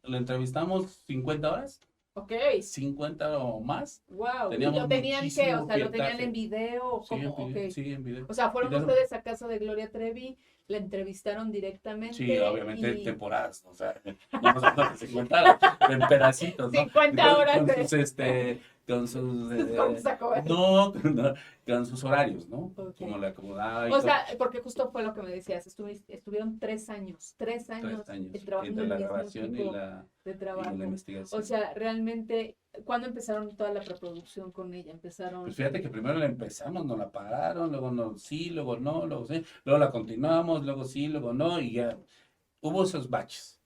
la entrevistamos 50 horas, Ok, 50 o más. wow. ¿Y Teníamos lo tenían qué? O muchísimo sea, ¿lo tenían en pietaje. video o Sí, en cómo? Ok. video. Sí, en video. O sea, Y fueron luego- ustedes a casa de Gloria Trevi, la entrevistaron Sí, directamente obviamente y temporadas, o sea, no nos falta que se contara en pedacitos, ¿no? 50 horas Con de- sus, sus cortes a comer. no, con sus horarios, ¿no? Ok. Como le acomodaba y O todo. sea, porque justo fue lo que me decías, estuvieron 3 años 3 años trabajando entre en la el mismo grabación equipo de y la trabajo. investigación. O sea, realmente, ¿cuándo empezaron toda la preproducción con ella? Empezaron, Pues fíjate que primero la empezamos, nos la pararon, luego no, sí, luego no, luego sí, luego la continuamos, luego sí, luego no, y ya hubo esos baches.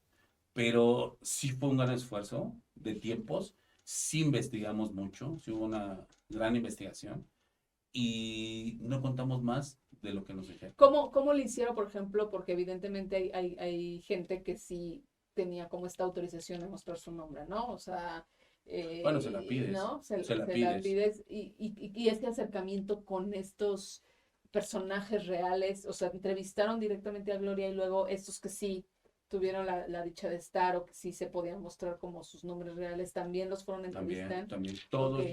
Pero sí fue un gran esfuerzo de tiempos, sí investigamos mucho, sí hubo una gran investigación y no contamos más de lo que nos dijeron. ¿cómo le hicieron, por ejemplo? Porque evidentemente hay gente que sí tenía como esta autorización de mostrar su nombre, ¿no? O sea, Bueno, se la pides, ¿no? se la la pides. pides y este acercamiento con estos personajes reales, o sea, entrevistaron directamente a Gloria y luego estos que sí tuvieron la dicha de estar o que sí se podían mostrar como sus nombres reales, también los fueron a entrevistar. También, Ok.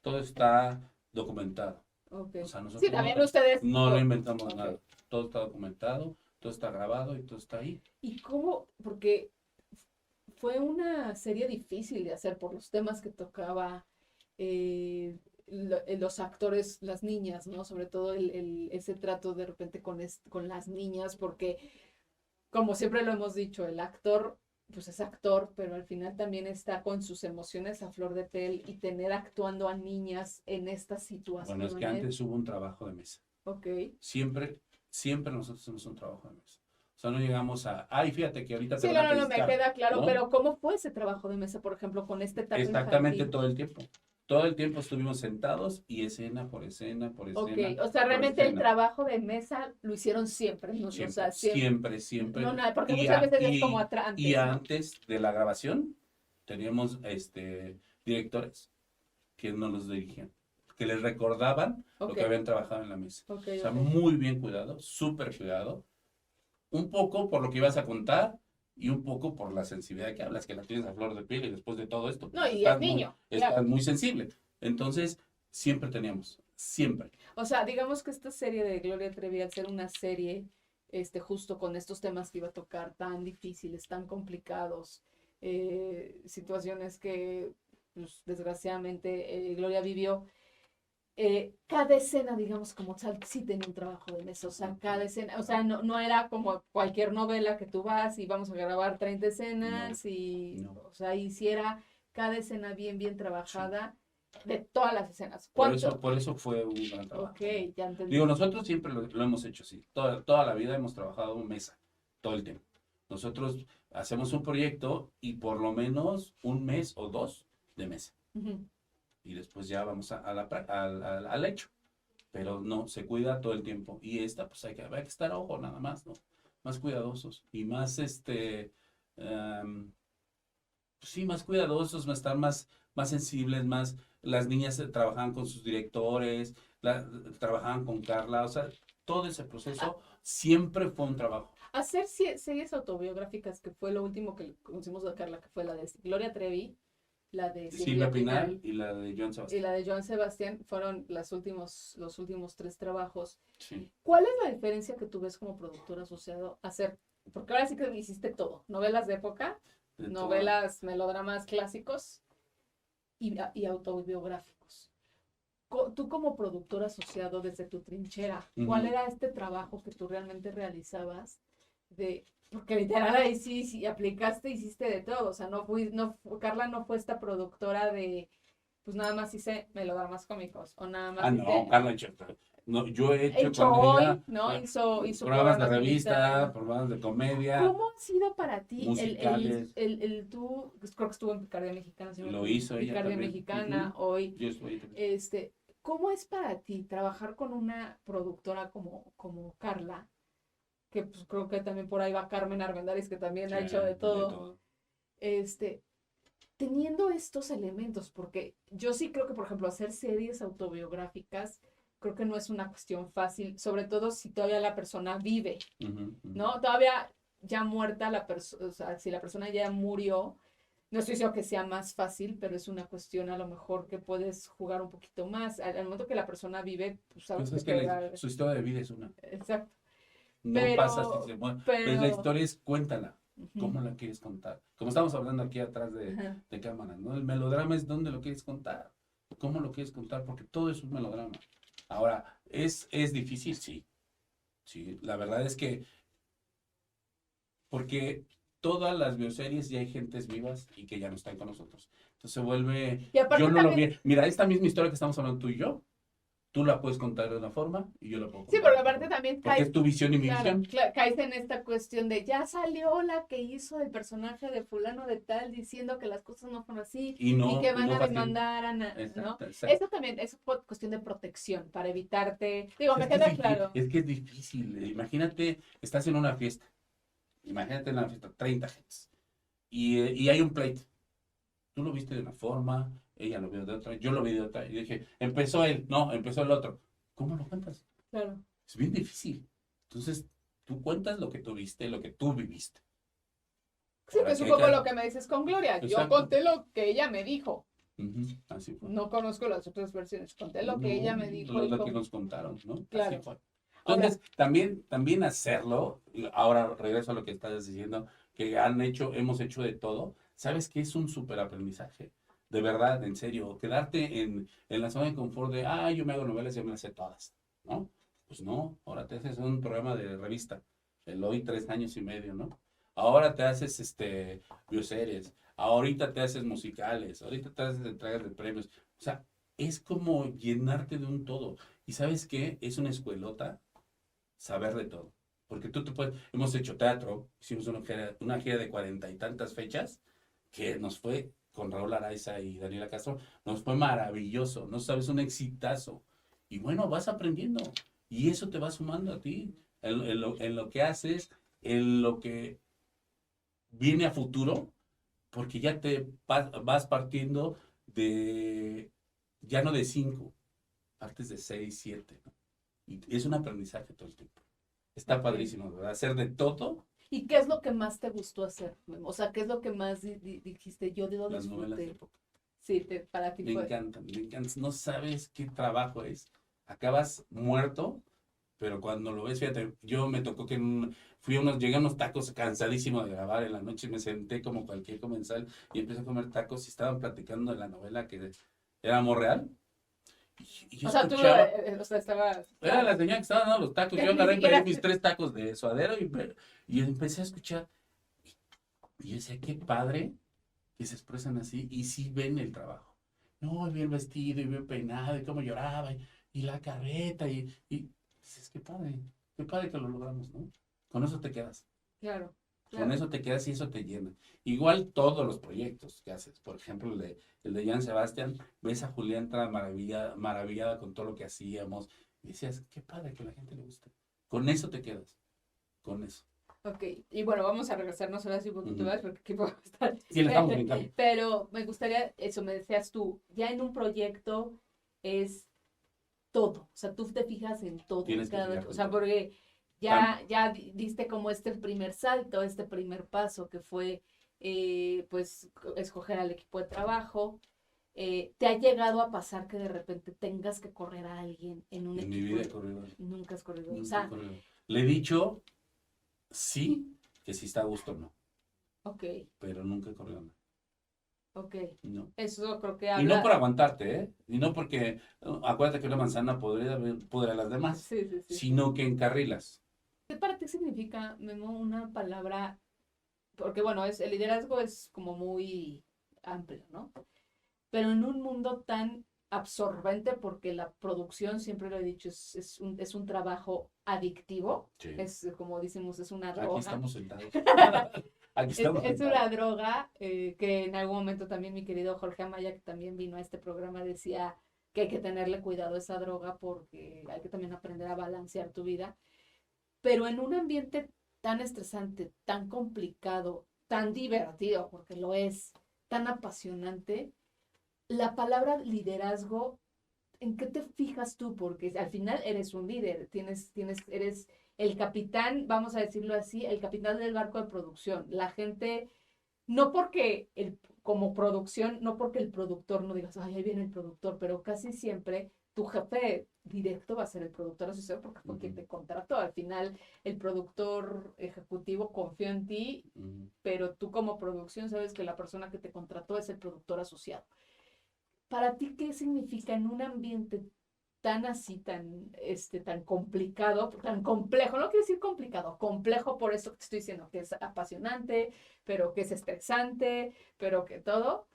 todo está documentado. Ok. O sea, Sí, nosotros también ustedes. no le inventamos Ok. nada. Todo está documentado, todo está grabado y todo está ahí. ¿Y cómo? Porque fue una serie difícil de hacer por los temas que tocaba los actores, las niñas, ¿no? Sobre todo ese trato de repente con las niñas, porque como siempre lo hemos dicho, el actor pues es actor, pero al final también está con sus emociones a flor de piel y tener actuando a niñas en estas Bueno, situaciones. es que antes hubo un trabajo de mesa. Ok. Siempre nosotros hacemos un trabajo de mesa. O sea, no llegamos ay, fíjate que ahorita te Sí, van a no, me entrevistar, queda claro, ¿no? pero ¿cómo fue ese trabajo de mesa, por ejemplo, con este etapa Exactamente infantil? todo el tiempo. Todo el tiempo estuvimos sentados y escena por escena por Ok, escena. o sea, por realmente el escena. trabajo de mesa lo hicieron siempre, ¿no? O sea, Siempre. No, nada, porque Y, muchas a- veces es como y, antes, y ¿no? antes de la grabación teníamos directores que nos los dirigían, que les recordaban lo Ok, que habían trabajado en la mesa. ok, O sea, ok. muy bien cuidado, súper cuidado. Un poco por lo que ibas a contar y un poco por la sensibilidad que hablas, que la tienes a flor de piel y después de todo esto, No, pues, y es niño, estás claro. muy sensible. Entonces, siempre teníamos, siempre. O sea, digamos que esta serie de Gloria Trevi, al ser una serie, justo con estos temas que iba a tocar tan difíciles, tan complicados, situaciones que, pues, desgraciadamente, Gloria vivió, cada escena, digamos, como tal, sí tenía un trabajo de mesa, o sea, cada escena, o sea, no era como cualquier novela que tú vas y vamos a grabar 30 escenas No. o sea, hiciera cada escena bien, bien Sí. trabajada de todas las escenas. Por ¿Cuánto? eso fue un gran trabajo. Ok, ya entendí. Digo, nosotros siempre lo hemos hecho así. Toda la vida hemos trabajado en mesa, todo el tiempo. Nosotros hacemos un proyecto y por lo menos un mes o 2 de mesa. Ujú. Y después ya vamos al hecho. Pero no, se cuida todo el tiempo. Y pues hay que estar a ojo nada más, ¿no? Más cuidadosos y más, pues sí, más cuidadosos, estar más sensibles, más, las niñas trabajaban con sus directores, trabajaban con Carla, o sea, todo ese proceso siempre fue un trabajo. Hacer series autobiográficas, que fue lo último que conocimos de Carla, que fue la de Gloria Trevi, la de Silvia Pinal y la de Joan y Sebastián. la de Joan Sebastián, fueron los últimos 3 trabajos. Sí. ¿Cuál es la diferencia que tú ves como productor asociado a hacer? Porque ahora sí que hiciste todo, novelas de época, De novelas, melodramas clásicos y autobiográficos. Tú como productor asociado desde tu trinchera, ¿cuál Ujú. era este trabajo que tú realmente realizabas? Porque literal ahí sí aplicaste, hiciste de todo, o sea, Carla no fue esta productora de, pues nada más hice melodramas cómicos, o nada Ah, más no, hice, Carla no, yo he hecho hecho con hoy, ella ¿no? Hizo programas de programas revista, militares. programas de comedia, ¿Cómo ha sido para ti musicales. tú, pues, creo que estuvo en Picardía Mexicana, si no me Lo equivoco, hizo ella Picardía también. Mexicana, Ujú. hoy, Yo estoy ahí también. ¿cómo es para ti trabajar con una productora como Carla? Que pues creo que también por ahí va Carmen Armendáriz, que también Sí, ha hecho de de todo, todo. este, teniendo estos elementos, porque yo sí creo que, por ejemplo, hacer series autobiográficas, creo que no es una cuestión fácil, sobre todo si todavía la persona vive, Ujú, ujú. ¿no? Todavía ya muerta la persona, o sea, si la persona ya murió, no estoy diciendo que sea más fácil, pero es una cuestión a lo mejor que puedes jugar un poquito más. Al momento que la persona vive, pues sabes Pues que es te que va a... su historia de vida es una. Exacto. No pasa si Pero, se muere. Pues la pero, historia es cuéntala. ujú, ¿Cómo la quieres contar? Como estamos hablando aquí atrás ajá, de cámaras, ¿no? El melodrama es dónde lo quieres contar. ¿Cómo lo quieres contar? Porque todo es un melodrama. Ahora, ¿es difícil? Sí. Sí, la verdad es que porque todas las bioseries ya hay gentes vivas y que ya no están con nosotros. Entonces se vuelve, y yo aparte no lo también, vi. Mira, esta misma historia que estamos hablando tú y yo, tú la puedes contar de una forma y yo la puedo sí, contar porque de otra aparte forma. también Porque caes, es tu visión y mi claro, visión. caes en esta cuestión de ya salió la que hizo el personaje de fulano de tal diciendo que las cosas no fueron así y que Y van no a fue así. demandar ¿no? Exacto, exacto. Eso también es cuestión de protección para evitarte, digo, me Es que queda claro. es que es difícil. Imagínate, estás en una fiesta. Imagínate en una fiesta, 30 gentes. Y hay un pleito. Tú lo viste de una forma, ella lo vio de otra, yo lo vi de otra. Y dije, empezó él, no, empezó el otro. ¿Cómo lo cuentas? Claro. Es bien difícil. Entonces, tú cuentas lo que tú viste, lo que tú viviste. Sí, que Ahora es que un hay poco que... lo que me dices con Gloria. Yo Exacto. conté lo que ella me dijo. Ujú, así fue. No conozco las otras versiones. Conté lo que ella No, me dijo y lo que como, nos contaron, ¿no? Así claro. fue. Ahora, Entonces, también hacerlo, y ahora regreso a lo que estás diciendo, que hemos hecho de todo, ¿sabes qué? Es un súper aprendizaje. De verdad, en serio, quedarte en la zona de confort de, yo me hago novelas y ya me las sé todas, ¿no? Pues no, ahora te haces un programa de revista, el hoy 3 años y medio, ¿no? Ahora te haces bioseries, ahorita te haces musicales, ahorita te haces entregas de premios. O sea, es como llenarte de un todo. ¿Y sabes qué? Es una escuelota saber de todo. Porque tú te puedes, hemos hecho teatro, hicimos una gira de 40 y tantas fechas, que nos fue con Raúl Araiza y Daniela Castro, nos fue maravilloso, no sabes, un exitazo. Y bueno, vas aprendiendo y eso te va sumando a ti, en lo que haces, en lo que viene a futuro, porque ya vas partiendo de, ya no de 5, partes de 6 7, ¿no? Y es un aprendizaje todo el tiempo. Está ok. padrísimo, ¿verdad? Hacer de todo. ¿Y qué es lo que más te gustó hacer, Memo? O sea, ¿qué es lo que más dijiste? Yo lo Las novelas de disfruté. época. Sí, para ti Me fue. encantan, me encantan. No sabes qué trabajo es. Acabas muerto, pero cuando lo ves, fíjate, yo me tocó que llegué a unos tacos cansadísimo de grabar en la noche y me senté como cualquier comensal y empecé a comer tacos y estaban platicando de la novela que era Amor Real. Y yo O sea, tú, escuchaba, o sea, estabas, era la claro. señora que estaba dando los tacos. Yo Ni agarré, pedí siquiera, mis 3 tacos de suadero y empecé a escuchar. Y yo decía, qué padre que se expresan así y sí ven el trabajo. No, y bien vestido y bien peinado y cómo lloraba y la carreta y dices, qué padre que lo logramos, ¿no? Con eso te quedas. claro, Con claro. eso te quedas y eso te llena. Igual todos los proyectos que haces, por ejemplo, el de Jan Sebastián, ves a Julián tan maravillada con todo lo que hacíamos y decías, qué padre que a la gente le guste. Con eso te quedas, con eso. Ok, y bueno, vamos a regresarnos ahora sí un poquito Ujú. más porque aquí podemos estar. Sí, le estamos brincando. Pero me gustaría, eso me decías tú, ya en un proyecto es todo, o sea, tú te fijas en todo, en Tienes que cada, o fijarte en sea, todo. porque Tam- ya diste como este primer salto, este primer paso que fue, pues, escoger al equipo de trabajo. ¿Te ha llegado a pasar que de repente tengas que correr a alguien en un En mi equipo? vida he corrido. Nunca has corrido, o Nunca he sea, corrido. Le he dicho sí, que si está a gusto no, ok. pero nunca he corrido nada. Ok. ¿no? Eso creo que Y no habla... por aguantarte, ¿eh? Y no porque, acuérdate que una manzana pudre a las demás, Sí, sí, sí. sino que encarrilas. ¿Qué para ti significa, Memo, una palabra? Porque bueno, el liderazgo es como muy amplio, ¿no? Pero en un mundo tan absorbente, porque la producción, siempre lo he dicho, es un trabajo adictivo, Sí. es como decimos, es una Aquí droga. estamos sentados. Aquí Es, estamos es sentados. una droga que en algún momento también mi querido Jorge Amaya, que también vino a este programa, decía que hay que tenerle cuidado a esa droga porque hay que también aprender a balancear tu vida. Pero en un ambiente tan estresante, tan complicado, tan divertido, porque lo es, tan apasionante, la palabra liderazgo, ¿en qué te fijas tú? Porque al final eres un líder, eres el capitán, vamos a decirlo así, el capitán del barco de producción. La gente, no porque como producción, no porque el productor no digas, ay, ahí viene el productor, pero casi siempre tu jefe directo va a ser el productor asociado porque fue quien te contrató. Al final, el productor ejecutivo confió en ti, pero tú como producción sabes que la persona que te contrató es el productor asociado. Para ti, ¿qué significa en un ambiente tan así, tan complicado, tan complejo? No quiero decir complicado, complejo por eso que te estoy diciendo, que es apasionante, pero que es estresante, pero que todo.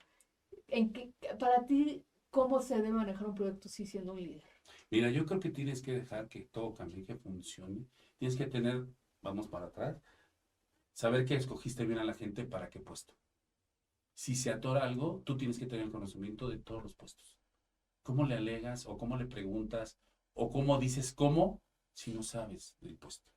Para ti, ¿cómo se debe manejar un proyecto así siendo un líder? Mira, yo creo que tienes que dejar que todo cambie, que funcione. Tienes que tener, vamos para atrás, saber que escogiste bien a la gente para qué puesto. Si se atora algo, tú tienes que tener conocimiento de todos los puestos. ¿Cómo le alegas o cómo le preguntas o cómo dices cómo si no sabes del puesto?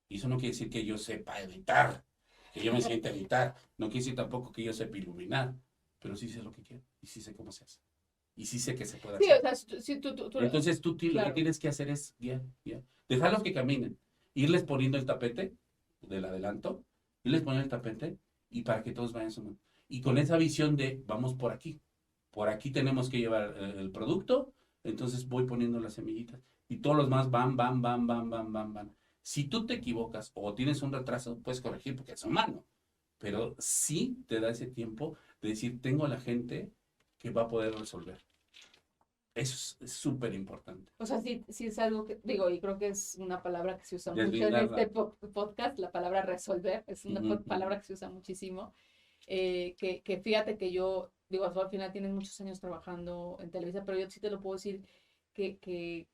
Y eso no quiere decir que yo sepa editar, que yo me sienta a editar. No quiere decir tampoco que yo sepa iluminar, pero sí sé lo que quiero y sí sé cómo se hace. Y sí sé que se puede Sí, hacer. o sea, sí, Entonces tú lo que claro. tienes que hacer es guiar, guiar. Dejarlos que caminen. Irles poniendo el tapete del adelanto, irles poniendo el tapete y para que todos vayan sumando. Y con esa visión de vamos por aquí tenemos que llevar el producto, entonces voy poniendo las semillitas. Y todos los más van, van, van, van, van, van, van. Si tú te equivocas o tienes un retraso, puedes corregir porque es humano. Pero sí te da ese tiempo de decir, tengo a la gente que va a poder resolver. Eso es súper importante. O sea, sí es algo que digo, y creo que es una palabra que se usa mucho en Deslindarla. este podcast, la palabra resolver, es una palabra que se usa muchísimo. Que fíjate que yo, digo, al final tienes muchos años trabajando en Televisa, pero yo sí te lo puedo decir que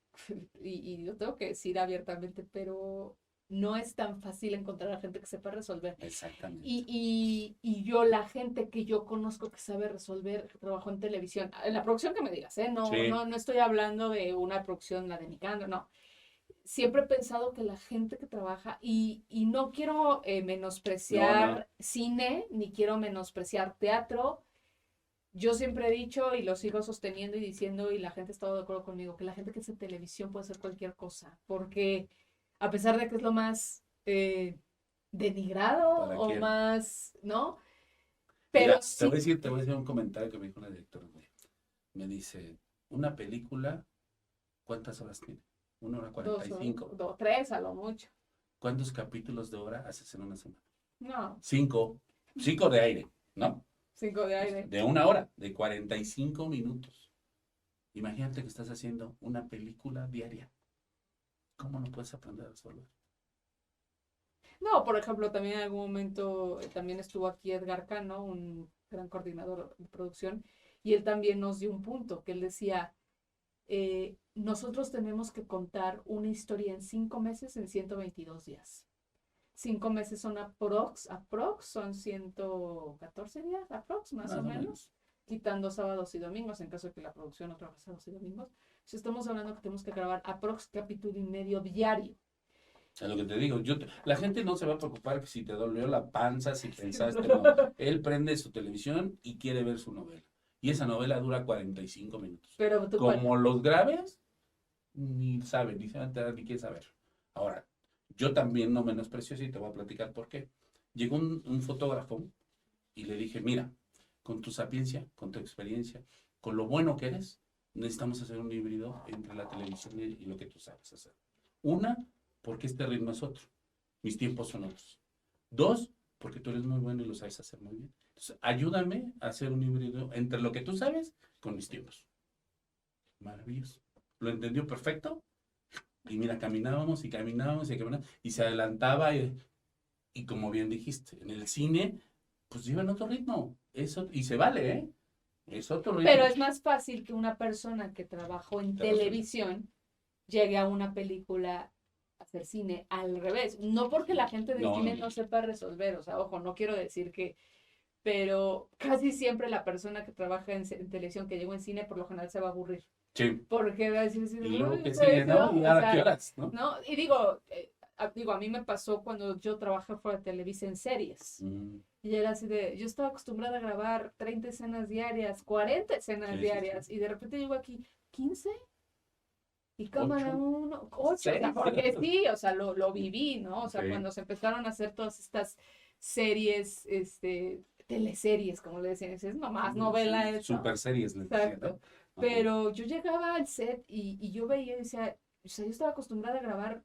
y lo tengo que decir abiertamente, pero no es tan fácil encontrar a gente que sepa resolver. Exactamente. Y yo, la gente que yo conozco que sabe resolver, trabajó en televisión, en la producción que me digas, ¿eh? No, Sí. no estoy hablando de una producción, la de Nicandro, no. Siempre he pensado que la gente que trabaja, y no quiero menospreciar No. cine, ni quiero menospreciar teatro. Yo siempre he dicho y lo sigo sosteniendo y diciendo, y la gente ha estado de acuerdo conmigo, que la gente que hace televisión puede hacer cualquier cosa, porque a pesar de que es lo más denigrado ¿Para o quién? más, ¿no? Pero Mira, te sí, voy a decir, te voy a decir un comentario que me dijo una directora. Me dice, una película, ¿cuántas horas tiene? 1 hora 45. 3 a lo mucho. ¿Cuántos capítulos de hora haces en una semana? No, 5. 5 de aire, ¿no? 5 de aire. De 1 hora, de 45 minutos. Imagínate que estás haciendo una película diaria. ¿Cómo no puedes aprender a resolver? No, por ejemplo, también en algún momento también estuvo aquí Edgar Cano, un gran coordinador de producción, y él también nos dio un punto, que él decía, nosotros tenemos que contar una historia en 5 meses en 122 días. 5 meses son aprox son 114 días, aprox, más o menos, quitando sábados y domingos, en caso de que la producción no trabaje sábados y domingos. Si estamos hablando que tenemos que grabar aprox capítulo y medio diario. Es lo que te digo, la gente no se va a preocupar que si te dolió la panza, si pensaste, no. Él prende su televisión y quiere ver su novela. Y esa novela dura 45 minutos. Pero tú, Como los graves, ni sabe, ni se va a enterar, ni quiere saber. Ahora, yo también no menosprecio eso y te voy a platicar por qué. Llegó un fotógrafo y le dije, mira, con tu sapiencia, con tu experiencia, con lo bueno que eres, necesitamos hacer un híbrido entre la televisión y lo que tú sabes hacer. Una, porque este ritmo es otro. Mis tiempos son otros. 2, porque tú eres muy bueno y lo sabes hacer muy bien. Entonces, ayúdame a hacer un híbrido entre lo que tú sabes con mis tiempos. Maravilloso. Lo entendió perfecto. Y mira, caminábamos y caminábamos y caminábamos. Y se adelantaba. Y como bien dijiste, en el cine, pues llevan otro ritmo. Eso, y se vale, ¿eh? Es otro ritmo. Pero es más fácil que una persona que trabajó en televisión llegue a una película a hacer cine al revés. No porque la gente del cine no sepa resolver, o sea, ojo, no quiero decir que, pero casi siempre la persona que trabaja en televisión que llegó en cine por lo general se va a aburrir. Sí. Porque va a decir, y luego que sigue, ¿no? ¿Y ahora qué horas, no? Y digo, a mí me pasó cuando yo trabajé fuera de Televisa en series. Y era así yo estaba acostumbrada a grabar 30 escenas diarias, 40 escenas diarias, sí. Y de repente llego aquí, 15, y cámara 1, 8, porque sí, o sea, lo viví, ¿no? O sea, cuando se empezaron a hacer todas estas series, teleseries, como le decían, es nomás novela. Sí, super series, le decían. Exacto. Pero yo llegaba al set y yo veía y decía, o sea, yo estaba acostumbrada a grabar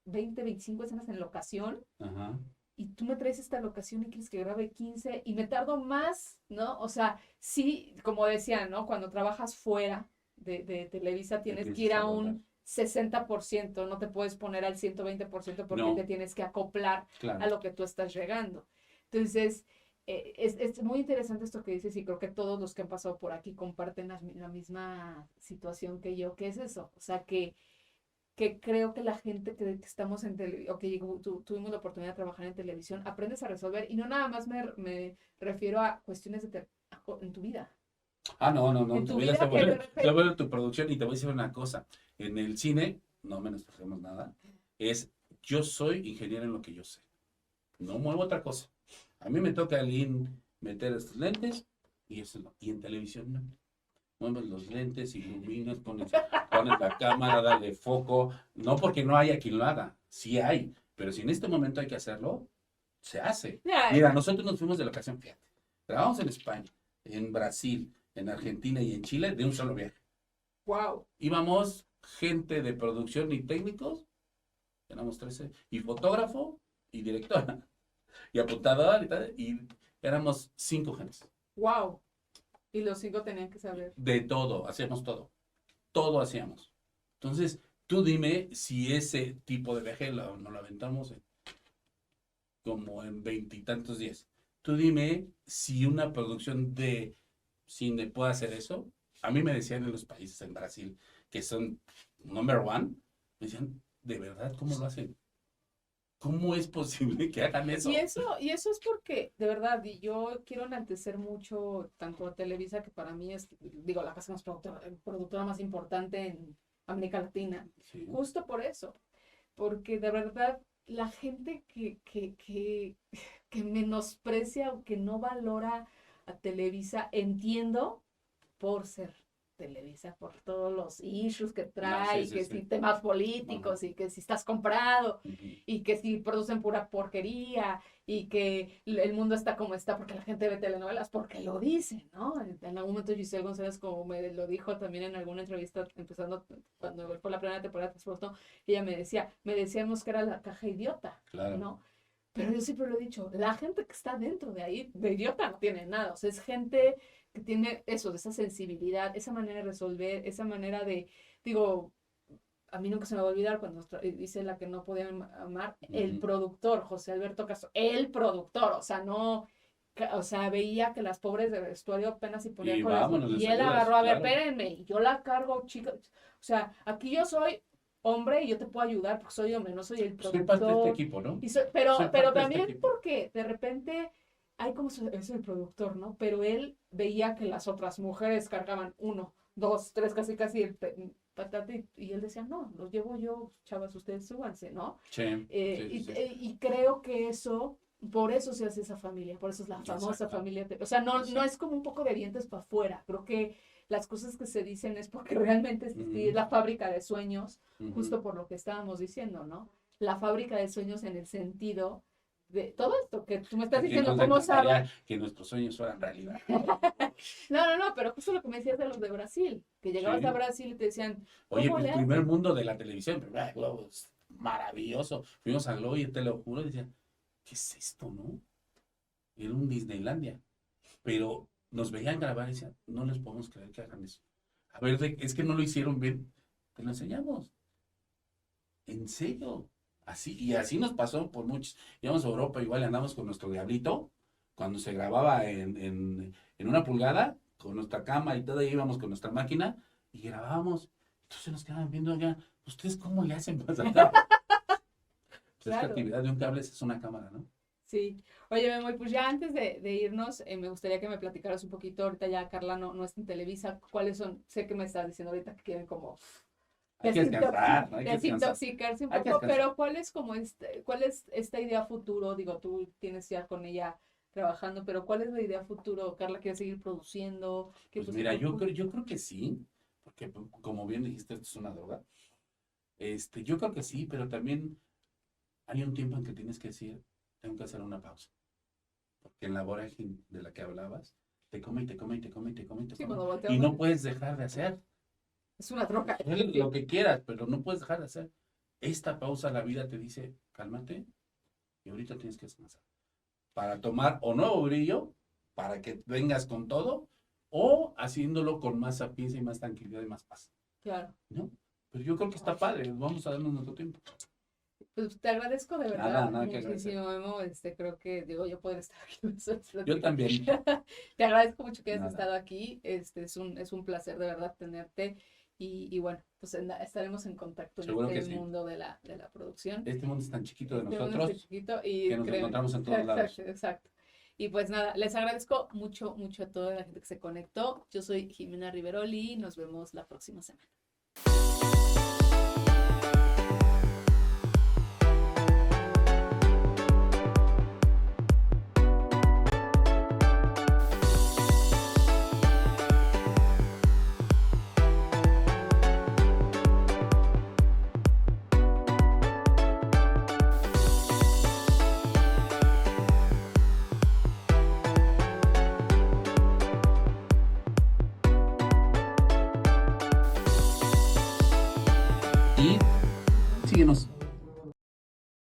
20, 25 escenas en locación. Ajá. Y tú me traes esta locación y quieres que grabe 15 y me tardo más, ¿no? O sea, sí, como decía, ¿no? Cuando trabajas fuera de Televisa tienes que ir a un 60%, no te puedes poner al 120% porque te tienes que acoplar a lo que tú estás llegando. Entonces, es muy interesante esto que dices y creo que todos los que han pasado por aquí comparten la misma situación que yo, que es eso, o sea, que creo que la gente que estamos en televisión, o que tuvimos la oportunidad de trabajar en televisión, aprendes a resolver, y no nada más me refiero a cuestiones en tu vida. No, en tu vida está bueno. Repente... Yo veo tu producción y te voy a decir una cosa, en el cine, no menospreciamos nada, yo soy ingeniero en lo que yo sé, no muevo otra cosa. A mí me toca meter estos lentes y eso no, y en televisión no. Mueves los lentes, iluminas, pones la cámara, dale foco. No porque no haya quien lo haga, sí hay. Pero si en este momento hay que hacerlo, se hace. Mira, nosotros nos fuimos de locación, fíjate. Trabajamos en España, en Brasil, en Argentina y en Chile de un solo viaje. ¡Wow! Íbamos gente de producción y técnicos, éramos 13, y fotógrafo y directora, y apuntador y tal, y éramos 5 gentes. ¡Wow! Y los 5 tenían que saber. De todo, hacíamos todo. Todo hacíamos. Entonces, tú dime si ese tipo de viaje no lo aventamos como en 20 y tantos días. Tú dime si una producción de cine puede hacer eso. A mí me decían en los países, en Brasil, que son number one, me decían, ¿de verdad cómo lo hacen? ¿Cómo es posible que hagan eso? Y eso es porque, de verdad, y yo quiero enaltecer mucho tanto a Televisa, que para mí es, digo, la casa más productora más importante en América Latina, sí. Justo por eso, porque de verdad la gente que menosprecia o que no valora a Televisa, entiendo por ser Televisa, por todos los issues que trae, sí, si temas políticos, y que si estás comprado, y que si producen pura porquería, y que el mundo está como está porque la gente ve telenovelas, porque lo dicen, ¿no? En algún momento Giselle González, como me lo dijo también en alguna entrevista, empezando cuando fue la primera temporada de Transporto, ella me decíamos que era la caja idiota, claro. ¿No? Pero yo siempre lo he dicho, la gente que está dentro de ahí, de idiota no tiene nada, o sea, es gente que tiene eso, esa sensibilidad, esa manera de resolver, esa manera de, digo, a mí nunca se me va a olvidar cuando dice la que no podía amar, el productor, José Alberto Castro, el productor, o sea, no, o sea, veía que las pobres de vestuario apenas se ponían con las, y él agarró, a ver, espérenme, yo la cargo, chicos, o sea, aquí yo soy hombre y yo te puedo ayudar porque soy hombre, no soy el productor. Soy parte de este equipo, ¿no? Pero también porque de repente hay como es el productor, ¿no? Pero él veía que las otras mujeres cargaban 1, 2, 3, casi el patate, y él decía, no, los llevo yo, chavas, ustedes súbanse, ¿no? Sí, y creo que eso, por eso se hace esa familia, por eso es la famosa familia. O sea, no es como un poco de dientes para afuera, creo que las cosas que se dicen es porque realmente es la fábrica de sueños, justo por lo que estábamos diciendo, ¿no? La fábrica de sueños en el sentido de todo esto que tú me estás diciendo, ¿cómo sabes? Que nuestros sueños fueran realidad. No, pero justo lo que me decías de los de Brasil, que llegabas a Brasil y te decían, oye, pues el primer mundo de la televisión, Globo, es maravilloso. Fuimos a Globo y te lo juro, decían, ¿qué es esto, no? Era un Disneylandia. pero nos veían grabar y decían, no les podemos creer que hagan eso. A ver, es que no lo hicieron bien, te lo enseñamos. En serio, así, y así nos pasó por muchos. Íbamos a Europa, igual andamos con nuestro diablito, cuando se grababa en una pulgada, con nuestra cama y todo, íbamos con nuestra máquina y grabábamos. Entonces nos quedaban viendo allá, ¿ustedes cómo le hacen para sacar? Pues esta Claro. actividad de un cable es una cámara, ¿no? Sí. Oye, Memo, y pues ya antes de irnos, me gustaría que me platicaras un poquito, ahorita ya Carla no está en Televisa, ¿cuáles son? Sé que me estás diciendo ahorita que quieren como Hay que descansar, ¿no? Hay que descansar. desintoxicarse un Hay que poco, descansar. pero ¿cuál es esta idea futuro? Digo, tú tienes ya con ella trabajando, pero ¿cuál es la idea futuro? Carla quiere seguir produciendo. Pues mira, yo creo que sí, porque como bien dijiste, esto es una droga. Yo creo que sí, pero también hay un tiempo en que tienes que decir, tengo que hacer una pausa. Porque en la vorágine de la que hablabas, te come y te come y te come y te come y te Sí, come. cuando Y volteamos, no puedes dejar de hacer. es una troca. Haz lo que quieras, pero no puedes dejar de hacer. Esta pausa, la vida te dice, cálmate y ahorita tienes que descansar. Para tomar o nuevo brillo, para que vengas con todo, o haciéndolo con más sapiencia y más tranquilidad y más paz. Claro. ¿No? Pero yo creo que está padre, vamos a darnos nuestro tiempo. Pues te agradezco de verdad Nada que agradecer. muchísimo, Memo. Creo que, digo, yo poder estar aquí. Yo también. Te agradezco mucho que hayas Nada. estado aquí. Es un placer de verdad tenerte. Y bueno, pues estaremos en contacto en Seguro que este sí. mundo de la producción. Este mundo es tan chiquito de Este mundo nosotros está chiquito y que nos encontramos en todos lados. Exacto. Y pues nada, les agradezco mucho a toda la gente que se conectó. Yo soy Jimena Riveroli y nos vemos la próxima semana.